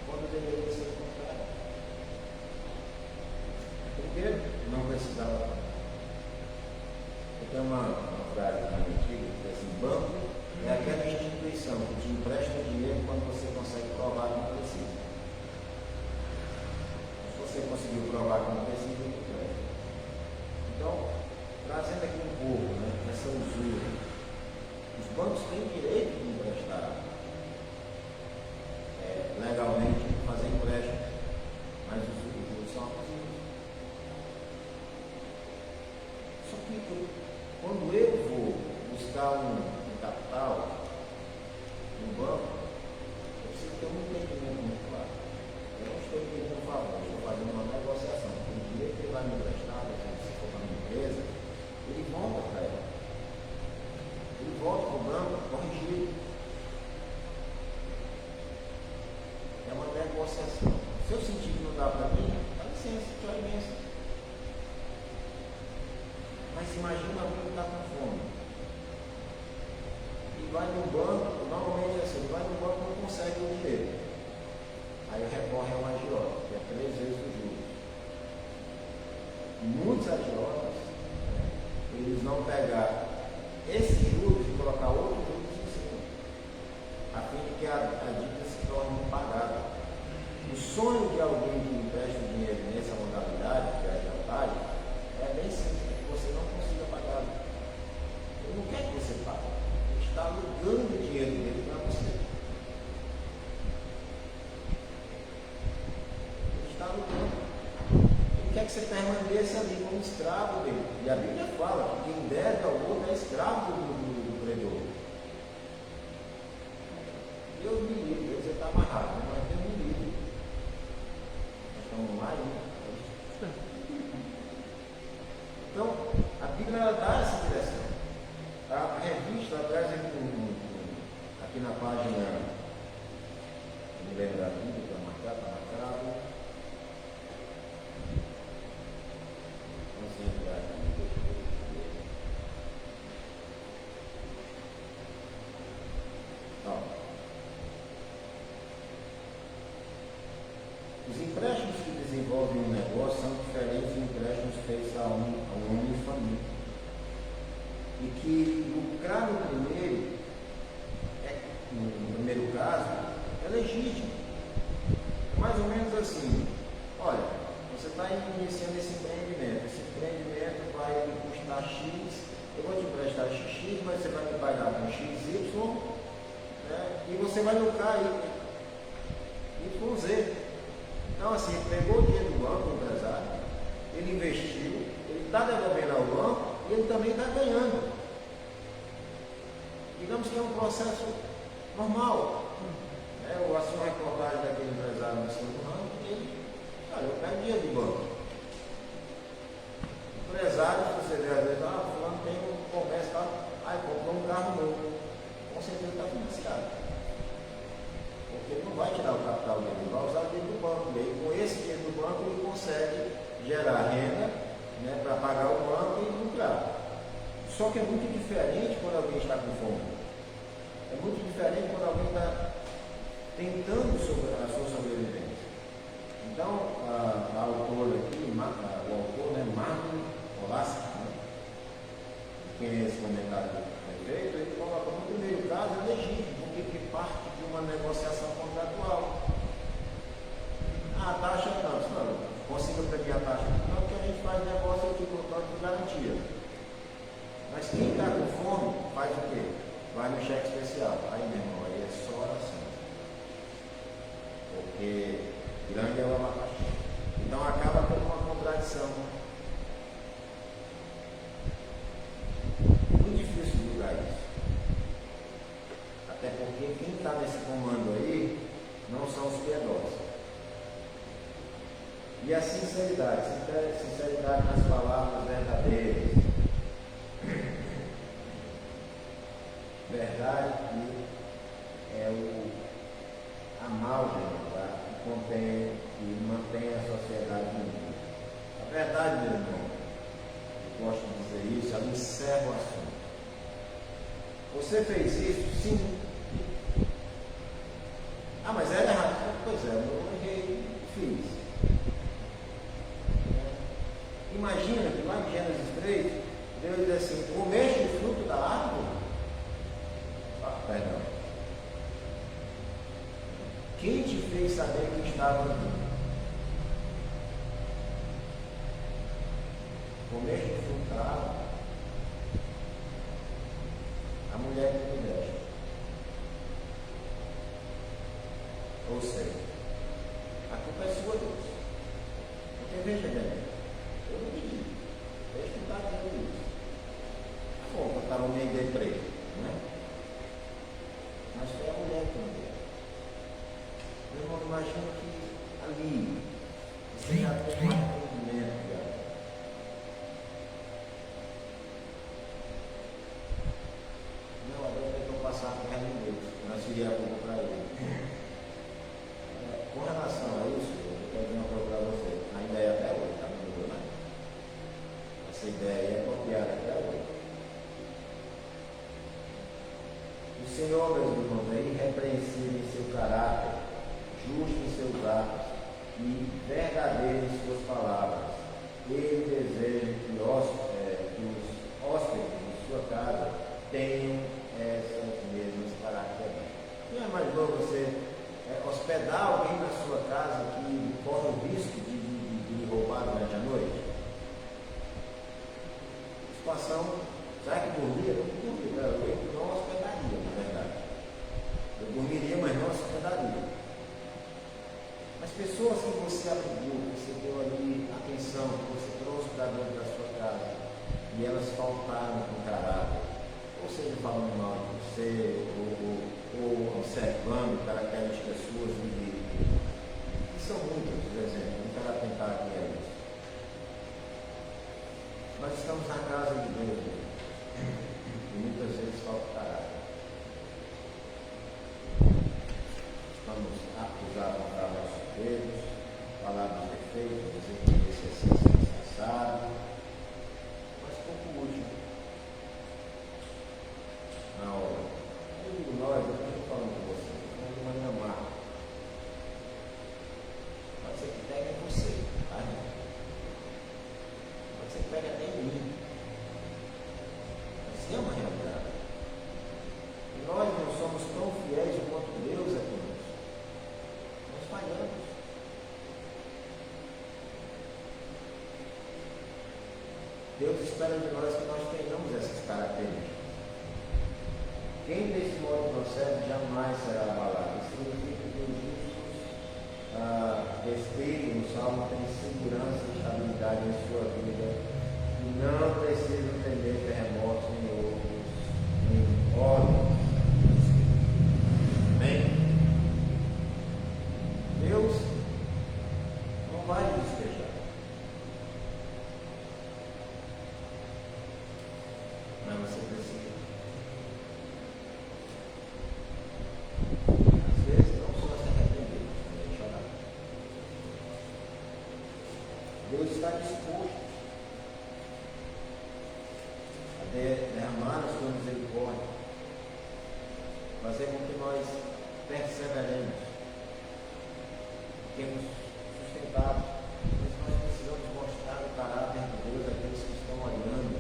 S1: Quando deveria ser o contrário. Primeiro, não precisava. Eu tenho uma frase na antiga que diz assim: banco é aquela instituição que te empresta dinheiro quando você consegue provar que não precisa. Se você conseguiu provar que não precisa, ele empresta. Então, trazendo aqui um pouco, né, essa usura buscar um capital no banco, eu preciso ter um entendimento muito claro. Eu não estou pedindo um favor, eu estou fazendo uma negociação. O dinheiro que ele vai me emprestar, por exemplo, se for para uma empresa, ele volta para ela. Ele volta para o banco corrigido. É uma negociação. Se eu sentir que não dá para mim, dá licença, tchau imensa. Mas imagina alguém que está com fome. E vai no banco, normalmente é assim, ele vai no banco e não consegue o dinheiro. Aí recorre a um agiota, que é 3 vezes o juros. Muitos agiotas, eles vão pegar esses juros e colocar outros juros em cima, a fim de que a dívida se torne impagável. O sonho de alguém que empresta o dinheiro nessa modalidade, que é a agiotagem, é bem simples, que você não consiga pagar. Ele não quer que você pague, ele está alugando o dinheiro dele para você. Ele está alugando. Ele quer que você permaneça ali como escravo dele. E a Bíblia fala que quem deve ao outro é escravo do credor. Deus me livre, Deus está amarrado, mas Deus me livre. Nós estamos lá ainda. Então, a Bíblia ela dá essa direção. A revista traz aqui na página, não me lembro da Bíblia, está marcado. Vamos entrar aqui. Os empréstimos que desenvolvem um negócio são diferentes de empréstimos feitos a um homem e família. E que lucrar no primeiro caso, é legítimo. Mais ou menos assim, olha, você está iniciando esse empreendimento vai me custar X, eu vou te emprestar X, mas você vai me pagar com XY, né, e você vai lucrar YZ. Então, assim, ele pegou o dinheiro do banco, o empresário, ele investiu, ele está devolvendo ao banco e ele também está ganhando. Digamos que é um processo normal. Eu assisti uma reportagem daquele empresário no segundo ano que ele, eu pego dinheiro do banco. O empresário, se você ver, às vezes, fulano tem um comércio, comprou um carro novo, com certeza está financiado. Porque ele não vai tirar o capital dele, ele vai usar o dinheiro do banco dele. Com esse dinheiro do banco ele consegue gerar renda, né, para pagar o banco e lucrar. Só que é muito diferente quando alguém está com fome. É muito diferente quando alguém está tentando a sua sobrevivência. Então, a autora aqui, o autor, né, Martin Olasky, né, quem é esse comentário feito, ele coloca no primeiro caso é legítimo, porque parte de uma negociação contratual. A taxa é tanto, não, consiga prever a taxa não, porque a gente faz negócio de contrato de garantia. Mas quem está com fome faz o quê? Vai no cheque especial. Aí, meu irmão, aí é só oração. Porque grande é o abacaxi. Então acaba tendo uma contradição. Muito difícil julgar isso. Até porque quem está nesse comando aí não são os piedosos. E a sinceridade nas palavras verdadeiras. Verdade que é a amálgama, tá? Que contém e mantém a sociedade unida. A verdade, meu irmão, eu gosto de dizer isso, ela encerra o assunto. Você fez isso? Sim. Mas era errado. Pois é, eu errei, fiz. Imagina que lá em Gênesis 3, Deus diz assim: comeste o fruto da árvore? Perdão. Quem te fez saber que estava ali? Comeste o fruto da árvore? A mulher que me deste. Ou seja, a culpa é sua, Deus. Porque veja bem, eu não pedi. Deixa eu estar dizendo isso. Bom, está estava meio deprê, né? Mas foi a mulher que não deu. Meu irmão, imagina que ali você já tem um arrependimento já. Não, agora eu estou passando por reino de Deus. Nós seria a culpa para ele. Com relação a isso, eu quero dizer uma coisa para você. Ainda é até hoje, tá? Não mudou nada. Essa ideia é copiada até hoje. O Senhor, meus irmãos, é irrepreensível em seu caráter, justo em seus atos e verdadeiro em suas palavras. Ele deseja que os hóspedes de sua casa tenham essas mesmas características. Não é mais bom você hospedar alguém na sua casa que corre o risco de roubar durante a noite? Situação, será que dormia? Não dormia, eu não hospedaria, na verdade. Eu dormiria, mas não hospedaria. As pessoas que você abriu, que você deu ali atenção, que você trouxe para dentro da sua casa, e elas faltaram com caráter, ou seja, falando mal de você, ou observando características suas de vida. E são muitos os exemplos, não quero atentar aqui a isso. Nós estamos na casa de Deus, e muitas vezes falta caráter. Estamos aptos a apontar nossos dedos, falar dos defeitos, dizer que esse é assim, necessário. Mas pouco útil. Na hora. Eu digo nós, eu estou falando com você, não de maneira má. Pode ser que pegue em você, tá? Pode ser que pegue até em mim. Mas é uma realidade. E nós não somos tão fiéis quanto Deus é conosco. Nós falhamos. Deus espera de nós que nós tenhamos essas características. Quem desse modo procede jamais será abalado. Isso significa que os justos descritos no Salmo têm segurança e estabilidade em sua vida e não precisam temer terremotos nem outros, nem ordens. Amém? Deus não vai despejar. Mas você precisa. Às vezes não só se arrepender, mas também chorar. Deus está disposto a derramar a sua misericórdia, fazer com que nós perseveremos, fiquemos sustentados. Mas nós precisamos mostrar o caráter de Deus àqueles que estão olhando.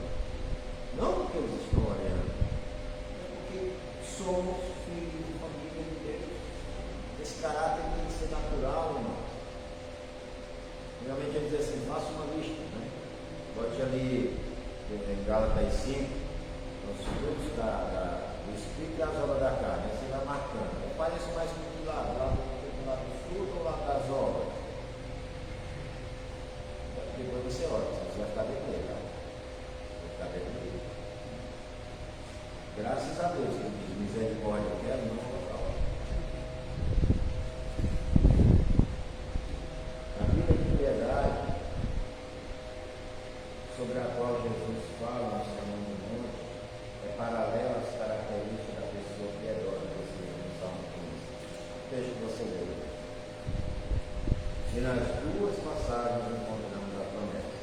S1: Não porque eles estão olhando, é porque somos filhos de família de Deus. Esse caráter tem que ser natural, irmão. Realmente ele diz assim, faça uma lista, né? Bote ali em Gálatas 5, os frutos do Espírito e as obras da carne. Aí você vai marcando. Aí faz isso mais muito lá do fruto ou lá das obras. Depois você olha, você vai ficar deprê, tá? Vai ficar deprê. Graças a Deus, que ele diz misericórdia, eu quero não tocar. A vida de piedade, sobre a qual Jesus fala no Sermão do Monte, é paralela às características da pessoa piedosa, no Salmo 15. Deixa que você ler. E nas duas passagens encontramos a promessa.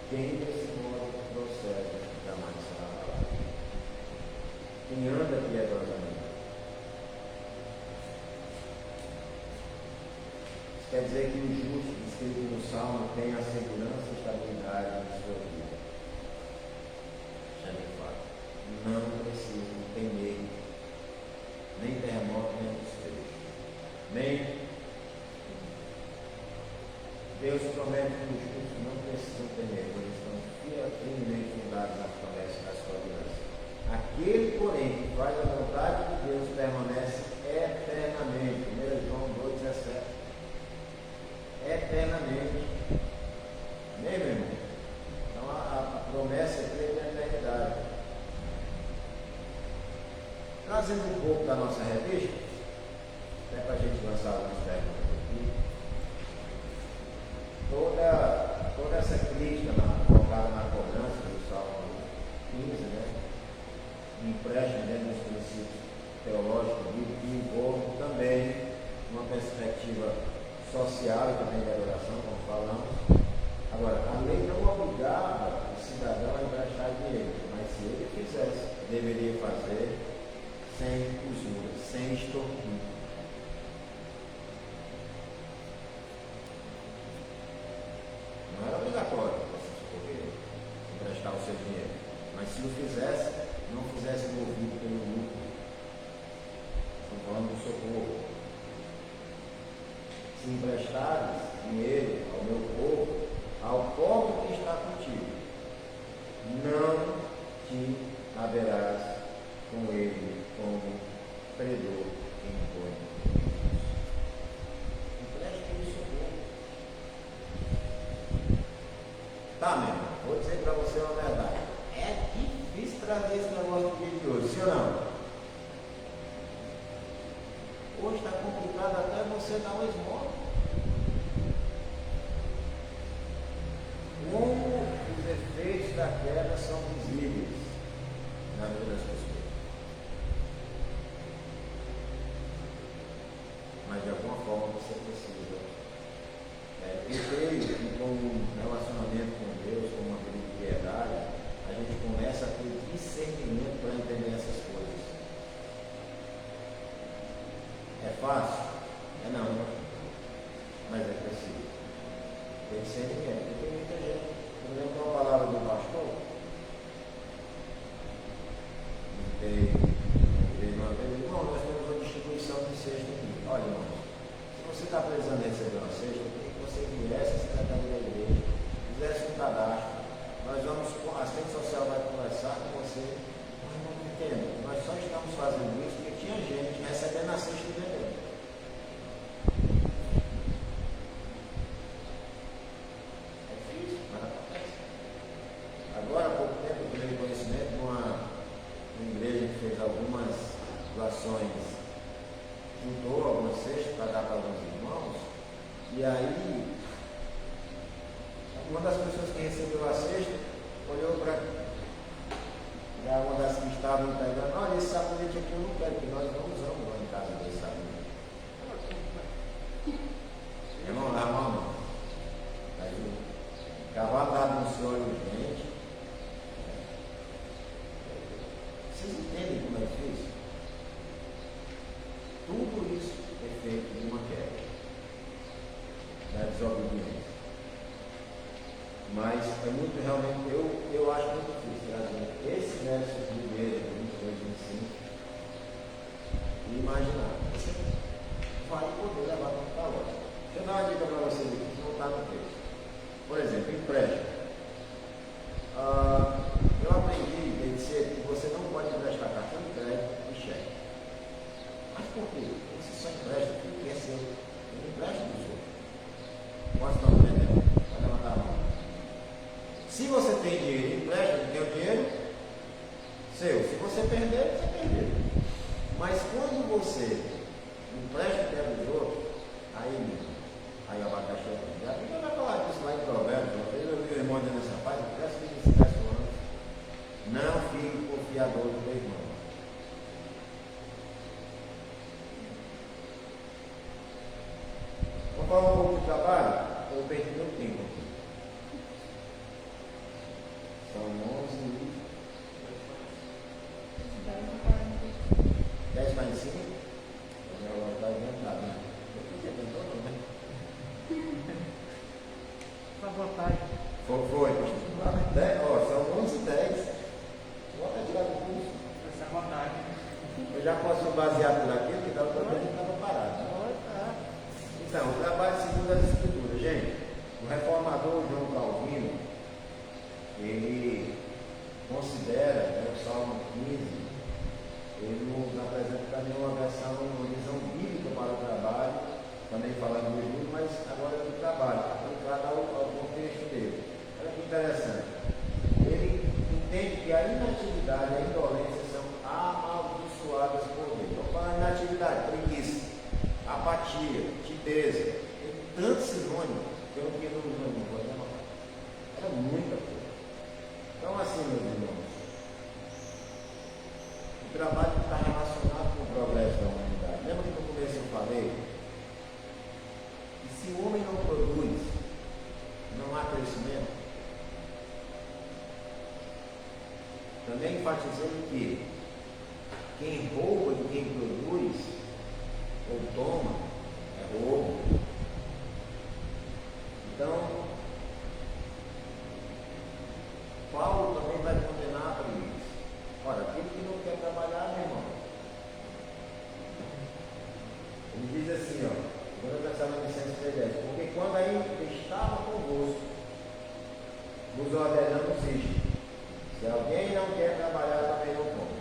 S1: Quem desse modo procede, jamais será abalado. Quem anda piedosamente. Isso quer dizer que o justo, descrito no Salmo, tem a segurança e estabilidade de sua vida. Já me fala. Não precisa temer nem terremoto, nem despejo. Nem Deus promete que os justos não precisam temer, pois estão firmemente fundados nas promessas da sua aliança. Aquele, porém, que faz a vontade de Deus permanece eternamente. 1 João 2,17. Eternamente. Amém, meu irmão? Então a promessa é feita na eternidade. trazendo um pouco da nossa revista, até para a gente lançar algumas perguntas aqui, toda essa crítica colocada na cobrança do Salmo 15, né, empréstimo dentro dos princípios teológicos bíblicos, que envolve também uma perspectiva social e também de adoração, como falamos. Agora, a lei não obrigava o cidadão a emprestar dinheiro, mas se ele fizesse, deveria fazer sem usura, sem extorquir. Não era obrigatório você poder emprestar o seu dinheiro, mas se o fizesse, não fizesse envolvido pelo lucro. Estamos falando do socorro. Se emprestares dinheiro ao meu povo, ao povo que está contigo, não te haverás com ele como credor em coisa. Empreste o socorro. Tá, meu irmão, vou dizer para você uma verdade. É difícil trazer esse negócio no dia de hoje, sim ou não? Hoje está complicado até você dar uma esmola. Como os efeitos da queda são visíveis na vida das pessoas. Mas de alguma forma você precisa. Eu creio que com um relacionamento com Deus, com uma vida de piedade, a gente começa a ter discernimento para entender essas coisas. É fácil? É não. Mas é preciso. Tem discernimento. Porque tem muita gente. Eu lembro uma palavra do pastor. Uma vez, irmão, nós temos uma distribuição de cesta aqui. Olha, irmão, se você está precisando receber uma cesta, eu queria que você viesse à secretaria da igreja, fizesse um cadastro. Nós vamos, a assistente social vai conversar com você. Mas não entendo. Nós só estamos fazendo isso porque tinha gente recebendo a cesta e vendendo. É difícil, mas acontece. Agora, há pouco tempo, eu tive conhecimento de uma igreja que fez algumas doações, juntou algumas cestas para dar para alguns irmãos, e aí uma das pessoas que recebeu a cesta olhou para uma das que estavam entregando: olha, esse sabonete aqui eu não quero, porque nós não usamos lá em casa desse sabonete. Irmão, na mão, mas o cavalo estava no seu olho urgente. Vocês entendem como é difícil? Tudo isso é feito de uma queda, da desobediência. Mas é muito realmente, eu acho muito difícil trazer esse verso de 22, 25 e imaginar. Você vai poder levar para a hora. Deixa eu dar uma dica para vocês aqui, que não está no texto. Por exemplo, empréstimo. Eu aprendi desde cedo que você não pode emprestar cartão de crédito e cheque. Mas por quê? Você só empresta o que é seu. Não empresta dos outros. Posso estar entendendo? Pode levantar a mão. Se você tem dinheiro, empresta, tem o dinheiro seu. Se você perder, você perdeu. Mas quando você empresta o que é dos outros, aí o abacaxi é bom. A Bíblia vai falar disso lá em Provérbios. Uma vez eu vi o irmão dizendo assim: rapaz, eu peço que me peço antes. Não fique confiador do teu irmão. Vamos falar um pouco de trabalho? Eu perdi meu tempo aqui. São 11 e 10 para em cima. Eu está inventado, né? Eu podia ter todo, né?
S2: Fica à vontade.
S1: Foi. São 11 e 10. Vou até tirar do curso.
S2: Fica à vontade.
S1: Eu já posso basear por aquilo que da outra vez eu estava parado. Então, o trabalho segundo as Escrituras. Gente, o reformador João Calvino, ele considera, o Salmo 15, ele nos apresenta também uma visão bíblica para o trabalho, também falando do estudo, mas agora do trabalho, aplicado ao contexto dele. Olha que interessante. Ele entende que a inatividade e a indolência são amaldiçoadas O trabalho está relacionado com o progresso da humanidade. Lembra que no começo eu falei que se o homem não produz, não há crescimento? Também enfatizando que quem rouba de quem produz ou toma é roubo. Então, Paulo também vai condenar para isso. Ora, aquele que não quer trabalhar, meu irmão, ele diz assim, ó, 2 Tessalonicenses 3:10, porque quando ainda estava convosco, vos ordenamos isto: se alguém não quer trabalhar, também não come.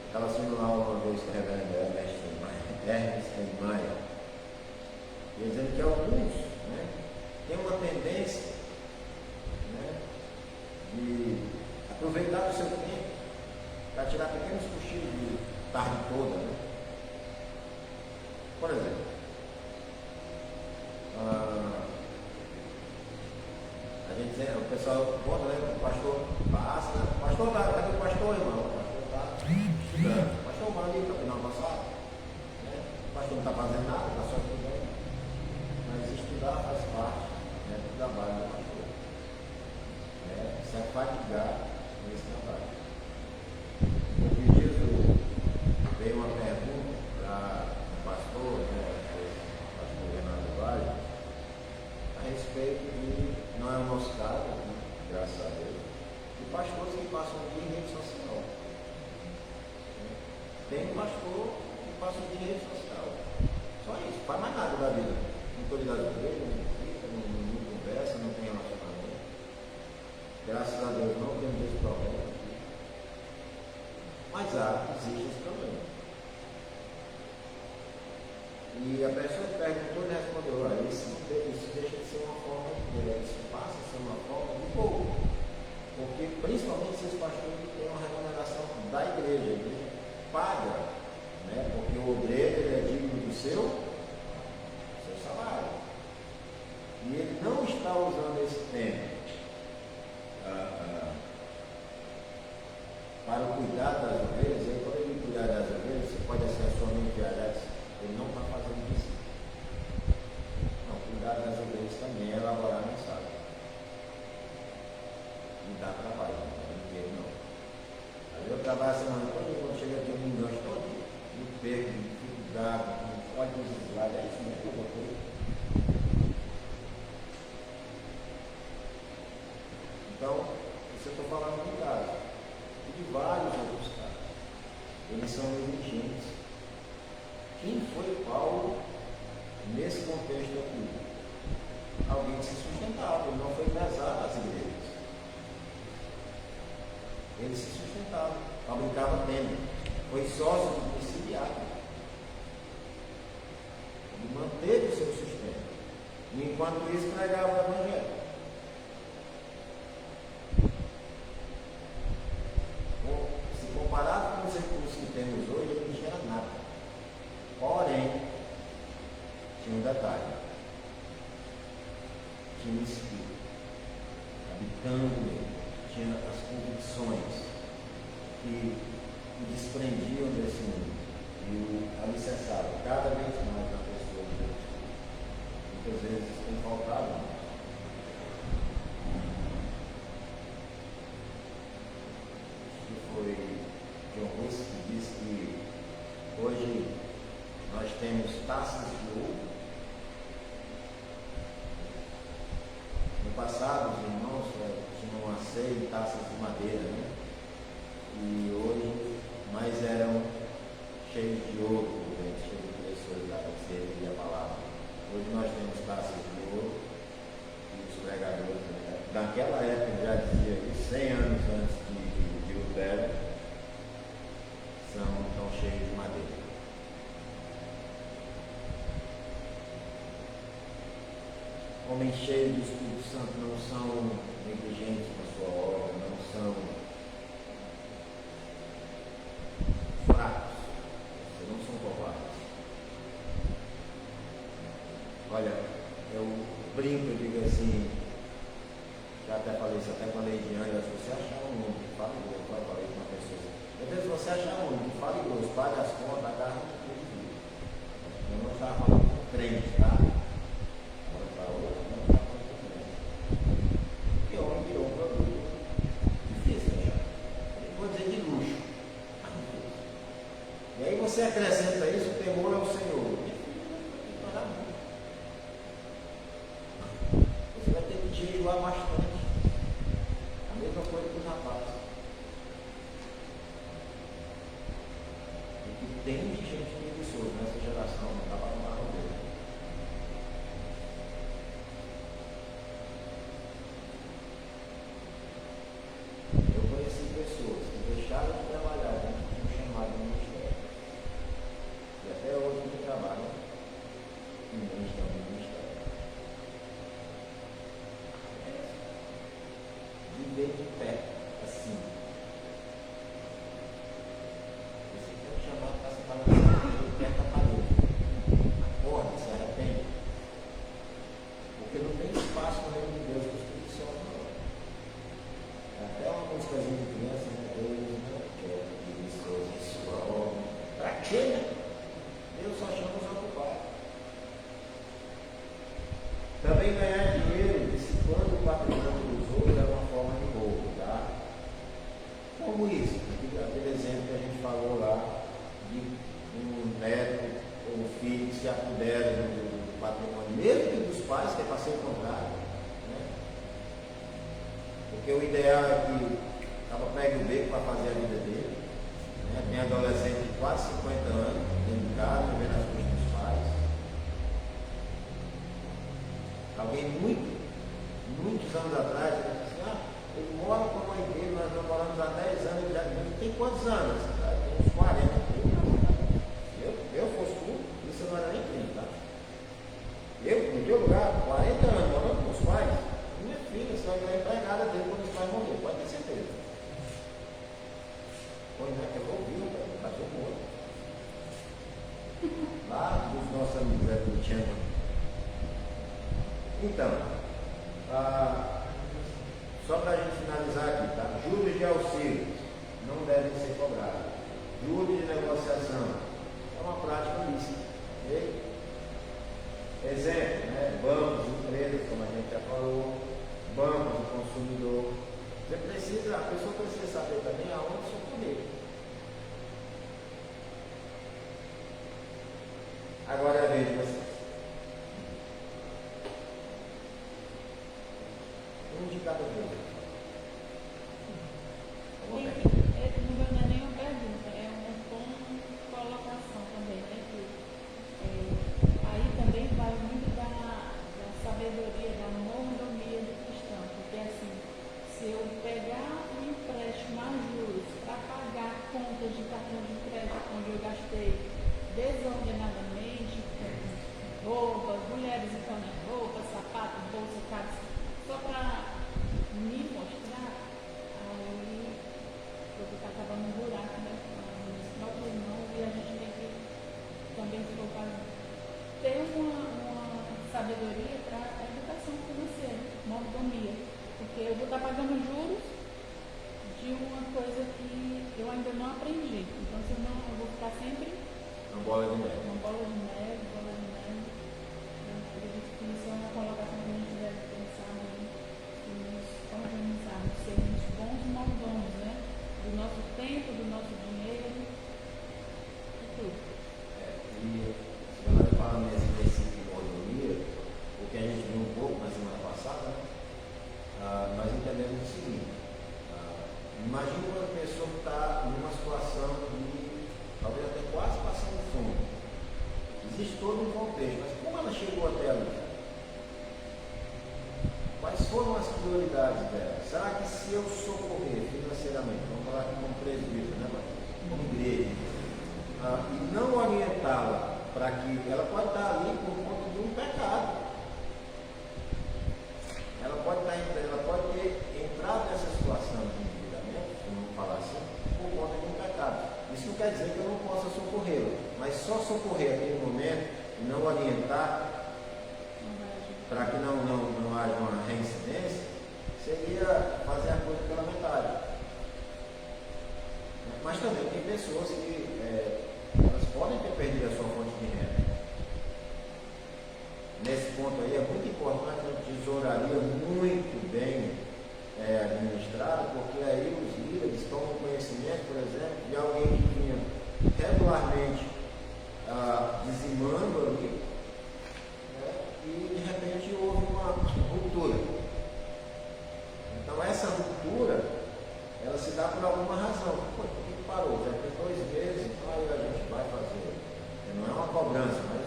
S1: Estava sendo lá uma vez com a reverenda Ernest Maia, e dizendo que alguns, né, têm uma tendência, né, de aproveitar o seu tempo para tirar pequenos cochilos de tarde toda, né? Por exemplo, a gente, o pessoal conta, né, o pastor passa, pastor tá, cadê o pastor, irmão? O pastor está estudando. O pastor vai ali para o final passado, né? O pastor não está fazendo nada, está só estudando. Mas estudar faz parte, né, do trabalho do pastor. Se afatigar nesse trabalho. Porque Jesus veio uma pergunta para o pastor, né, o pastor Renato Vale, a respeito de, não é o nosso caso, né, graças a Deus, de pastores que passam o dia em rede social. Tem um pastor que passa o dia em rede social. Só isso, não faz mais nada da vida. Não cuida das igrejas, não fica, não conversa, não tem relacionamento. Graças a Deus não temos esse problema aqui. Mas existe esse problema. E a pessoa que perguntou e respondeu, olha, isso deixa de ser uma forma de isso passa a ser uma forma de pouco. Porque principalmente esses pastores que têm uma remuneração da igreja, a igreja paga, né? Porque o obreiro ele é digno do seu salário. E ele não está usando esse tempo para cuidar das ovelhas. E aí, quando ele cuidar das ovelhas, você pode ser a sua mente, aliás, ele não está fazendo isso. Não, cuidar das ovelhas também é elaborar a mensagem. E dá trabalho, não. Aí eu trabalho a semana toda, quando chega aqui, eu me engancho todo, me perco, fico bravo, pode nos slides, é isso mesmo que eu botei. Então, isso eu estou falando de caso. E de vários outros casos. Eles são exigentes. Quem foi Paulo nesse contexto aqui? Alguém que se sustentava, ele não foi pesado às igrejas. Ele se sustentava, fabricava tenda, foi sócio do presidiário. Ele manteve o seu sustento. E enquanto isso, pregava o evangelho. Se comparado com os recursos que temos hoje, ele não tinha nada. Porém, tinha um detalhe. Tinha um espírito habitando nele. Tinha as convicções que o desprendiam desse mundo e o alicerçavam cada vez mais na pessoa de Deus. Muitas vezes tem faltado. Foi John Russo que disse que hoje nós temos taças de ouro. No passado, os irmãos tinham uma ceia em taças de madeira, né? E hoje mais eram cheios de ouro, né? Cheios de preciosidade, que servia a palavra. Hoje nós temos taças de ouro e os pregadores, né? Naquela época, já dizia isso, 100 anos antes de Lutero, estão cheios de madeira. Homens cheios do Espírito Santo não são negligentes na sua obra, não são fracos, não são covardes. Olha, eu brinco, eu digo assim, já até falei isso até com a Leidiane, se você achar um nome que fale grosso, eu falei com uma pessoa, às vezes você achar um nome que fale grosso, pague as contas, agarra no que ele. Eu não estava falando com crente, tá? Agora para outro, não estava falando com crente. Porque homem virou um produto difícil de achar. Eu vou dizer de luxo. E aí você acrescenta isso, o temor ao Senhor. Você vai ter que jejuar bastante. A mesma coisa para os rapazes. O que tem de gente preguiçosa nessa geração, não dá para tomar no dedo. Eu conheci pessoas que deixaram de trabalhar dentro de um chamado no ministério. E até hoje não trabalham e nem estão no ministério. Viver de pé, assim. Você tem um chamado para se balançar de perto da parede. Acorda, se arrepende. Porque não tem espaço no reino de Deus para os preguiçosos, não. Até uma músicazinha de criança, né? Deus não quer preguiçoso em sua obra. Para quê, né? Deus só chama os ocupados. Também ganhar dinheiro dissipando o patrimônio dos outros é uma forma de roubo, tá? Como isso? Aquele exemplo que a gente falou lá de um neto ou um filho que se apodera do patrimônio, mesmo que dos pais, que é para ser o contrário, né? Porque o ideal é que acaba pega o beco para fazer a vida dele, né? Tem adolescente de quase 50 anos dentro de casa, vivendo as custas dos pais. Alguém muitos anos atrás, ele disse assim, ele mora com a mãe dele, nós namoramos há 10 anos, ele já tem quantos anos? Tem uns 40. Eu fosse tu, isso não era nem 30, tá? Eu, no meu lugar, 40 anos, morando com os pais, minha filha, você vai ganhar empregada dele quando os pais morrer, pode ter certeza. Pois não é que eu vou ouvir, eu passou o outro. Lá dos nossos amigos do Tiango. Então, só para a gente finalizar aqui, tá? Juros de auxílio não devem ser cobrados. Juros de negociação é uma prática lícita. Okay? Exemplo, né? Bancos, empresas, como a gente já falou, bancos do consumidor. A pessoa precisa saber também aonde socorrer. Agora é a vez de vocês. Um de cada vez.
S5: Não é nenhuma pergunta, é uma colocação também, né? Aí também vai muito da sabedoria, da mordomia do cristão, porque assim, se eu pegar um empréstimo a juros para pagar contas de cartão de crédito onde eu gastei desordenadamente, roupas, mulheres então roupas, sapatos, bolsa, calça, só para me mostrar, aí eu vou estar acabando um buraco, né, nos próprios mãos, e a gente tem que também ter uma sabedoria para a educação financeira, mordomia, porque eu vou estar pagando juros de uma coisa que eu ainda não aprendi, então senão eu vou ficar sempre
S1: Uma bola de neve.
S5: uma bola de neve. Eu acredito que isso é uma colocação que a gente deve pensar em nos organizarmos, sermos bons mordomos, né? Do nosso tempo, do nosso dinheiro, de tudo.
S1: E se nós falamos nesse princípio de mordomia, o que a gente viu um pouco na semana passada, né? Nós entendemos o seguinte: imagina uma pessoa que está numa situação de talvez até quase passando fome. Existe todo um contexto, mas como ela chegou até ali? Quais foram as prioridades dela? Será que se eu socorrer financeiramente, vamos falar aqui como presbítero, né, como igreja, e não orientá-la para que ela pode estar ali por conta de um pecado. Ela pode ter entrado nessa situação de endividamento, vamos falar assim, por conta de um pecado. Isso não quer dizer que eu não possa socorrê-la, mas só socorrer naquele momento e não orientar para que não haja uma reincidência, seria pessoas que elas podem ter perdido a sua fonte de renda. Nesse ponto aí é muito importante a tesouraria muito bem administrada, porque aí os líderes tomam conhecimento, por exemplo, de alguém que vinha regularmente dizimando ali, e de repente houve uma ruptura. Então essa ruptura, ela se dá por alguma razão. Por que parou? Já tem 2 meses, então aí a gente vai fazer. Não é uma cobrança, mas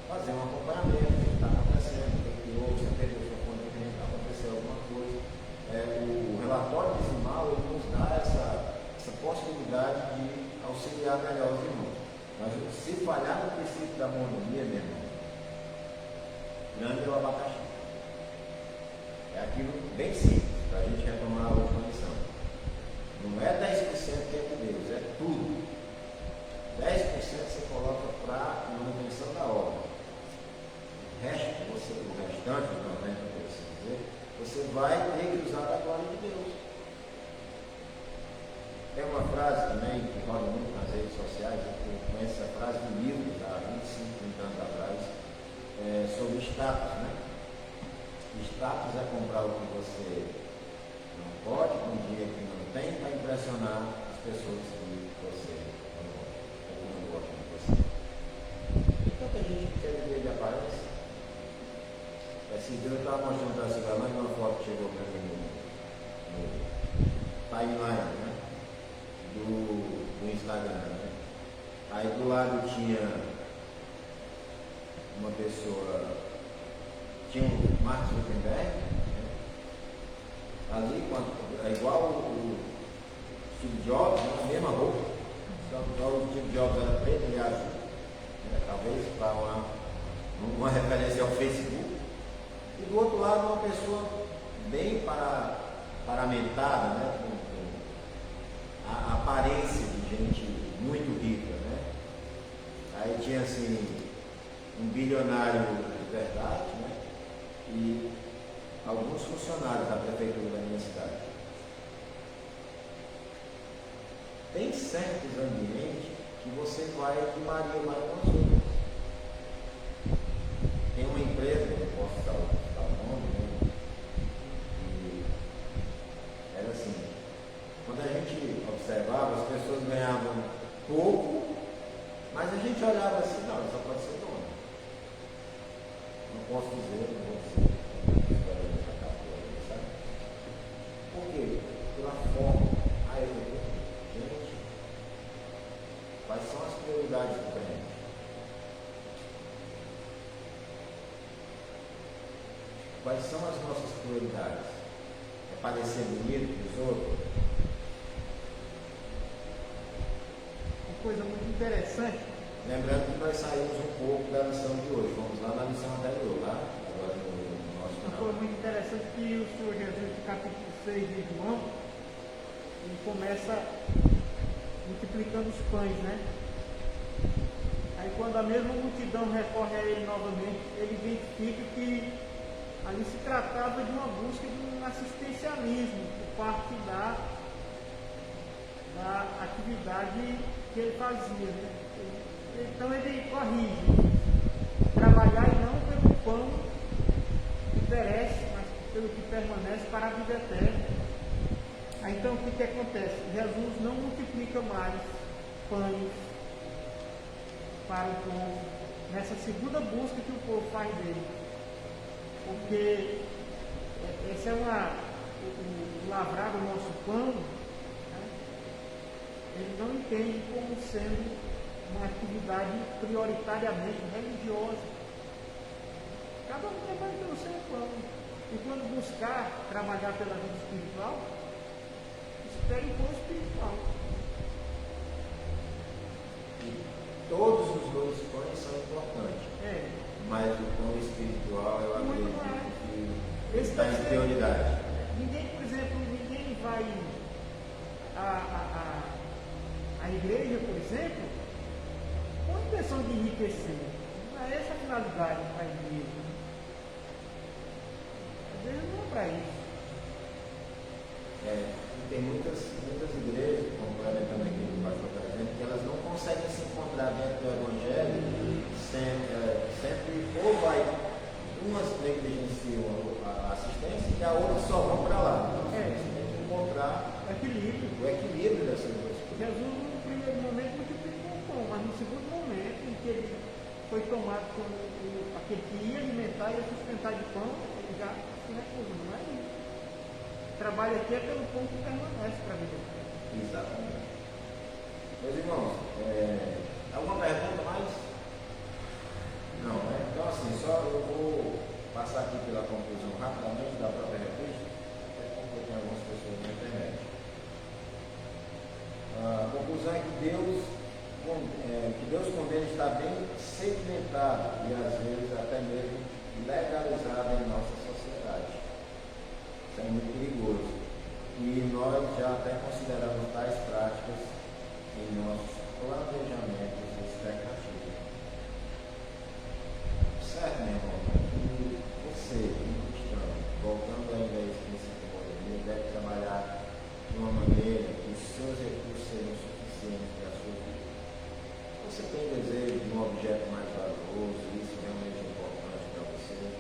S1: fazer um acompanhamento, o que está acontecendo, o que houve, se perdeu sua fonte de renda, aconteceu alguma coisa. O relatório dizimal ele nos dá essa possibilidade de auxiliar melhor os irmãos. Mas se falhar no princípio da monomia, meu irmão, grande é o abacaxi. É aquilo bem simples, para a gente retomar a última lição. Não é 10% que é de Deus, é tudo. 10% você coloca para manutenção da obra. O restante, dos 90%, você vai ter que usar a glória de Deus. Tem uma frase também que roda muito nas redes sociais, eu conheço essa frase do livro, há 25, 30 anos atrás, sobre status, né? Status é comprar o que você não pode, com dinheiro que não tem, para impressionar as pessoas que você não gosta, ou que não gostam de você. E tanta gente que quer viver de aparência. Esse dia eu estava mostrando para você mais uma foto que chegou para mim no timeline, né? Do Instagram, né? Aí do lado tinha uma pessoa, tinha um Mark Zuckerberg, né? Ali é igual o Steve Jobs, né? A mesma roupa, só que o Steve Jobs era preto e azul, né? Talvez para uma referência ao Facebook. E do outro lado uma pessoa bem paramentada, né? Com a aparência de gente muito rica, né? Aí tinha assim um bilionário de verdade, né? E alguns funcionários da prefeitura da minha cidade. Tem certos ambientes que você vai de Maria mais com as outras. Tem uma empresa, eu posso citar o nome, né? E era assim, quando a gente observava, as pessoas ganhavam pouco, mas a gente olhava assim, não, só pode ser dono. Não posso dizer, não vou dizer. Sabe? Por quê? Pela forma. Gente, quais são as prioridades do bem? Quais são as nossas prioridades? É parecer bonito para os outros?
S2: Uma coisa muito interessante.
S1: Lembrando que nós saímos um pouco da lição de hoje. Vamos lá na lição anterior, tá? Agora no nosso
S2: Uma
S1: final.
S2: coisa muito interessante que o Senhor Jesus, no capítulo 6 de João, ele começa multiplicando os pães, né? Aí quando a mesma multidão recorre a ele novamente, ele identifica que ali se tratava de uma busca de um assistencialismo por parte da atividade que ele fazia, né? Então ele corrige, trabalhar e não pelo pão que perece, mas pelo que permanece para a vida eterna. Aí, então o que acontece? Jesus não multiplica mais pães para o povo, nessa segunda busca que o povo faz dele. Porque esse é o lavrar do nosso pão, né? Ele não entende como sendo uma atividade prioritariamente religiosa. Cada um trabalha pelo seu pão. E quando buscar trabalhar pela vida espiritual, espere o pão espiritual.
S1: E todos os 2 pães são importantes. Mas o pão espiritual, eu acredito que está em prioridade.
S2: Ninguém, por exemplo, ninguém vai à igreja, por exemplo, com a intenção de enriquecer. Não é essa a finalidade da igreja. Às vezes não é para isso.
S1: E tem muitas igrejas, complementando aqui o pastor está dizendo, que conseguem se encontrar dentro do Evangelho, sempre ou vai, umas negligenciam a assistência e a outra só vão para lá. Então, você tem que encontrar o equilíbrio dessas duas coisas.
S2: Jesus, no primeiro momento, multiplicou o pão, mas no segundo momento, em que ele foi tomado com aquele que ia alimentar e ia sustentar de pão, ele já se recusa, não é isso. O trabalho aqui é pelo pão que permanece para a vida.
S1: Exatamente. Meus irmãos, alguma pergunta mais? Não, né? Então, assim, só eu vou passar aqui pela conclusão rapidamente da própria revista, até porque tem algumas pessoas na internet. A conclusão é que Deus condena estar bem sedimentado e às vezes até mesmo legalizado em nossa sociedade. Isso é muito perigoso. E nós já até consideramos tais práticas em nossos planejamentos e expectativas. Certo, meu irmão? Que você, como cristão, voltando ainda a esse princípio moderno, deve trabalhar de uma maneira que os seus recursos sejam suficientes para a sua vida. Você tem desejo de um objeto mais valoroso, isso realmente é importante para você, né?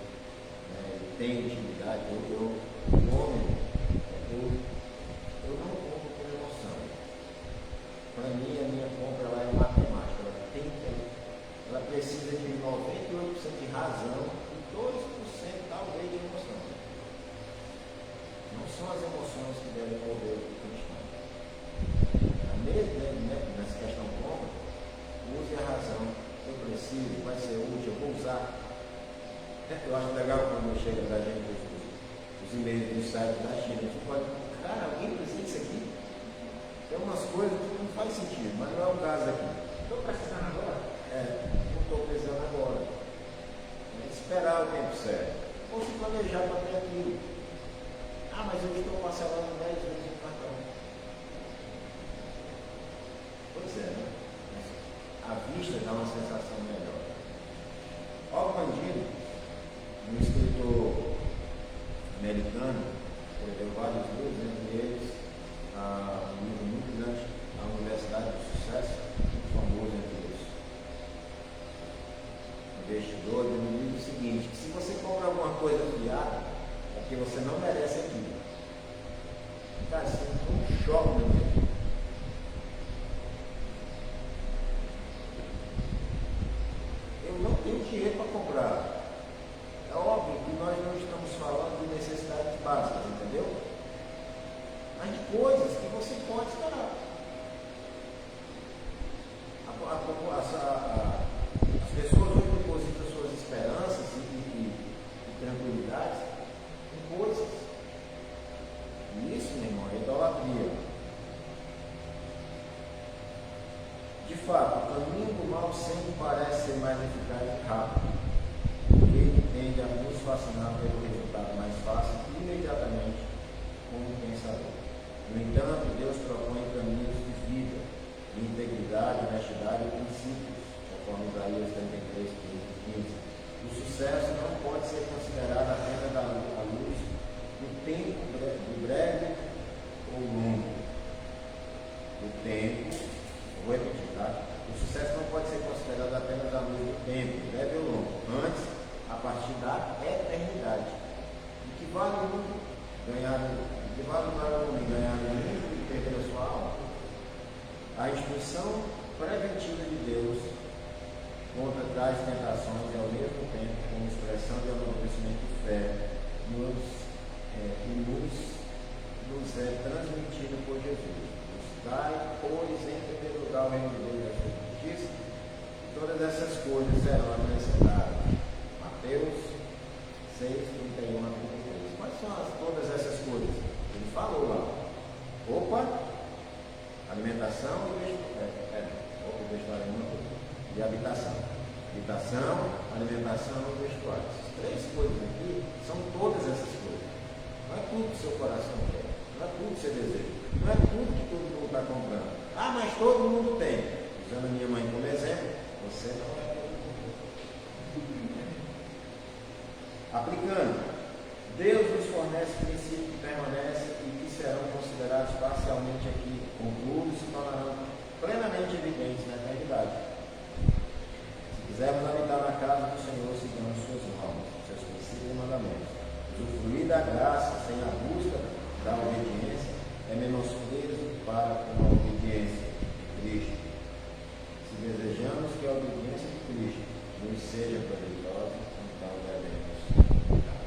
S1: Tem utilidade. Eu não compro por emoção. Para mim, a minha compra lá é matemática. Ela precisa de 98% de razão e 2% talvez de emoção. Não são as emoções que devem mover o cristão. Nessa questão de compra, use a razão. Eu preciso, vai ser útil, eu vou usar. Eu acho legal quando chega da gente os e-mails do site da China. A gente pode, cara, alguém precisa disso aqui? Tem umas coisas que não faz sentido, mas não é o caso aqui.
S2: Estou precisando agora?
S1: Não estou precisando agora. Esperar o tempo certo. Ou se planejar para ter aquilo. Mas eu estou parcelando 10 vezes no cartão. Pois é, né? A vista dá uma sensação melhor. Og Mandino, um escritor americano, escreveu vários livros, entre eles um livro muito grande, A Universidade do Sucesso, muito famoso entre os investidores. Ele diz o seguinte: que se você compra alguma coisa fiada, é porque você não merece aquilo. Cara, isso é um choque no meio. Eu não tenho dinheiro para comprar. É óbvio que nós não estamos falando de necessidades básicas, entendeu? Mas de coisas que você pode esperar. As pessoas hoje depositam suas esperanças e tranquilidades em coisas. E isso, meu irmão, é idolatria. De fato, o caminho do mal sempre parece ser mais eficaz e rápido, porque ele tende a nos fascinar pelo resultado mais fácil e imediatamente como pensador. No entanto, Deus propõe caminhos de vida, de integridade, honestidade e princípios, conforme Isaías 33, 15. O sucesso não pode ser considerado apenas à luz do tempo, do breve ou longo. Do tempo, vou repetir, tá? O sucesso não pode ser considerado apenas à luz do tempo, breve ou longo, antes, a partir da eternidade. O que vale o mundo ganhar o mundo e perder a sua alma? A instituição preventiva de Deus contra tais tentações e ao mesmo tempo como expressão de amadurecimento de fé nos é transmitida por Jesus. Buscai, pois, em primeiro lugar o reino de Deus e a sua justiça, e todas essas coisas serão acrescentadas. Mateus 6, 31 a 33. Quais são todas essas coisas? Ele falou lá. Alimentação e habitação. Habitação, alimentação e vestuário. Essas três coisas aqui são todas essas coisas. Não é tudo que seu coração quer. Não é tudo que você deseja. Não é tudo que todo mundo está comprando. Mas todo mundo tem. Usando a minha mãe como exemplo, você não é todo mundo. Aplicando. Deus nos fornece princípios que permanecem e que serão considerados parcialmente aqui, contudo, se tornarão plenamente evidentes na eternidade. fugir da graça sem a busca da obediência é menosprezo para com a obediência de Cristo. Se desejamos que a obediência de Cristo nos seja proveitosa, então devemos cuidar.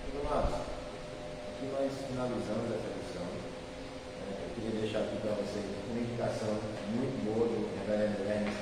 S1: Meus amados, aqui nós finalizamos essa lição. Eu queria deixar aqui para vocês uma indicação muito boa do reverendo Hermes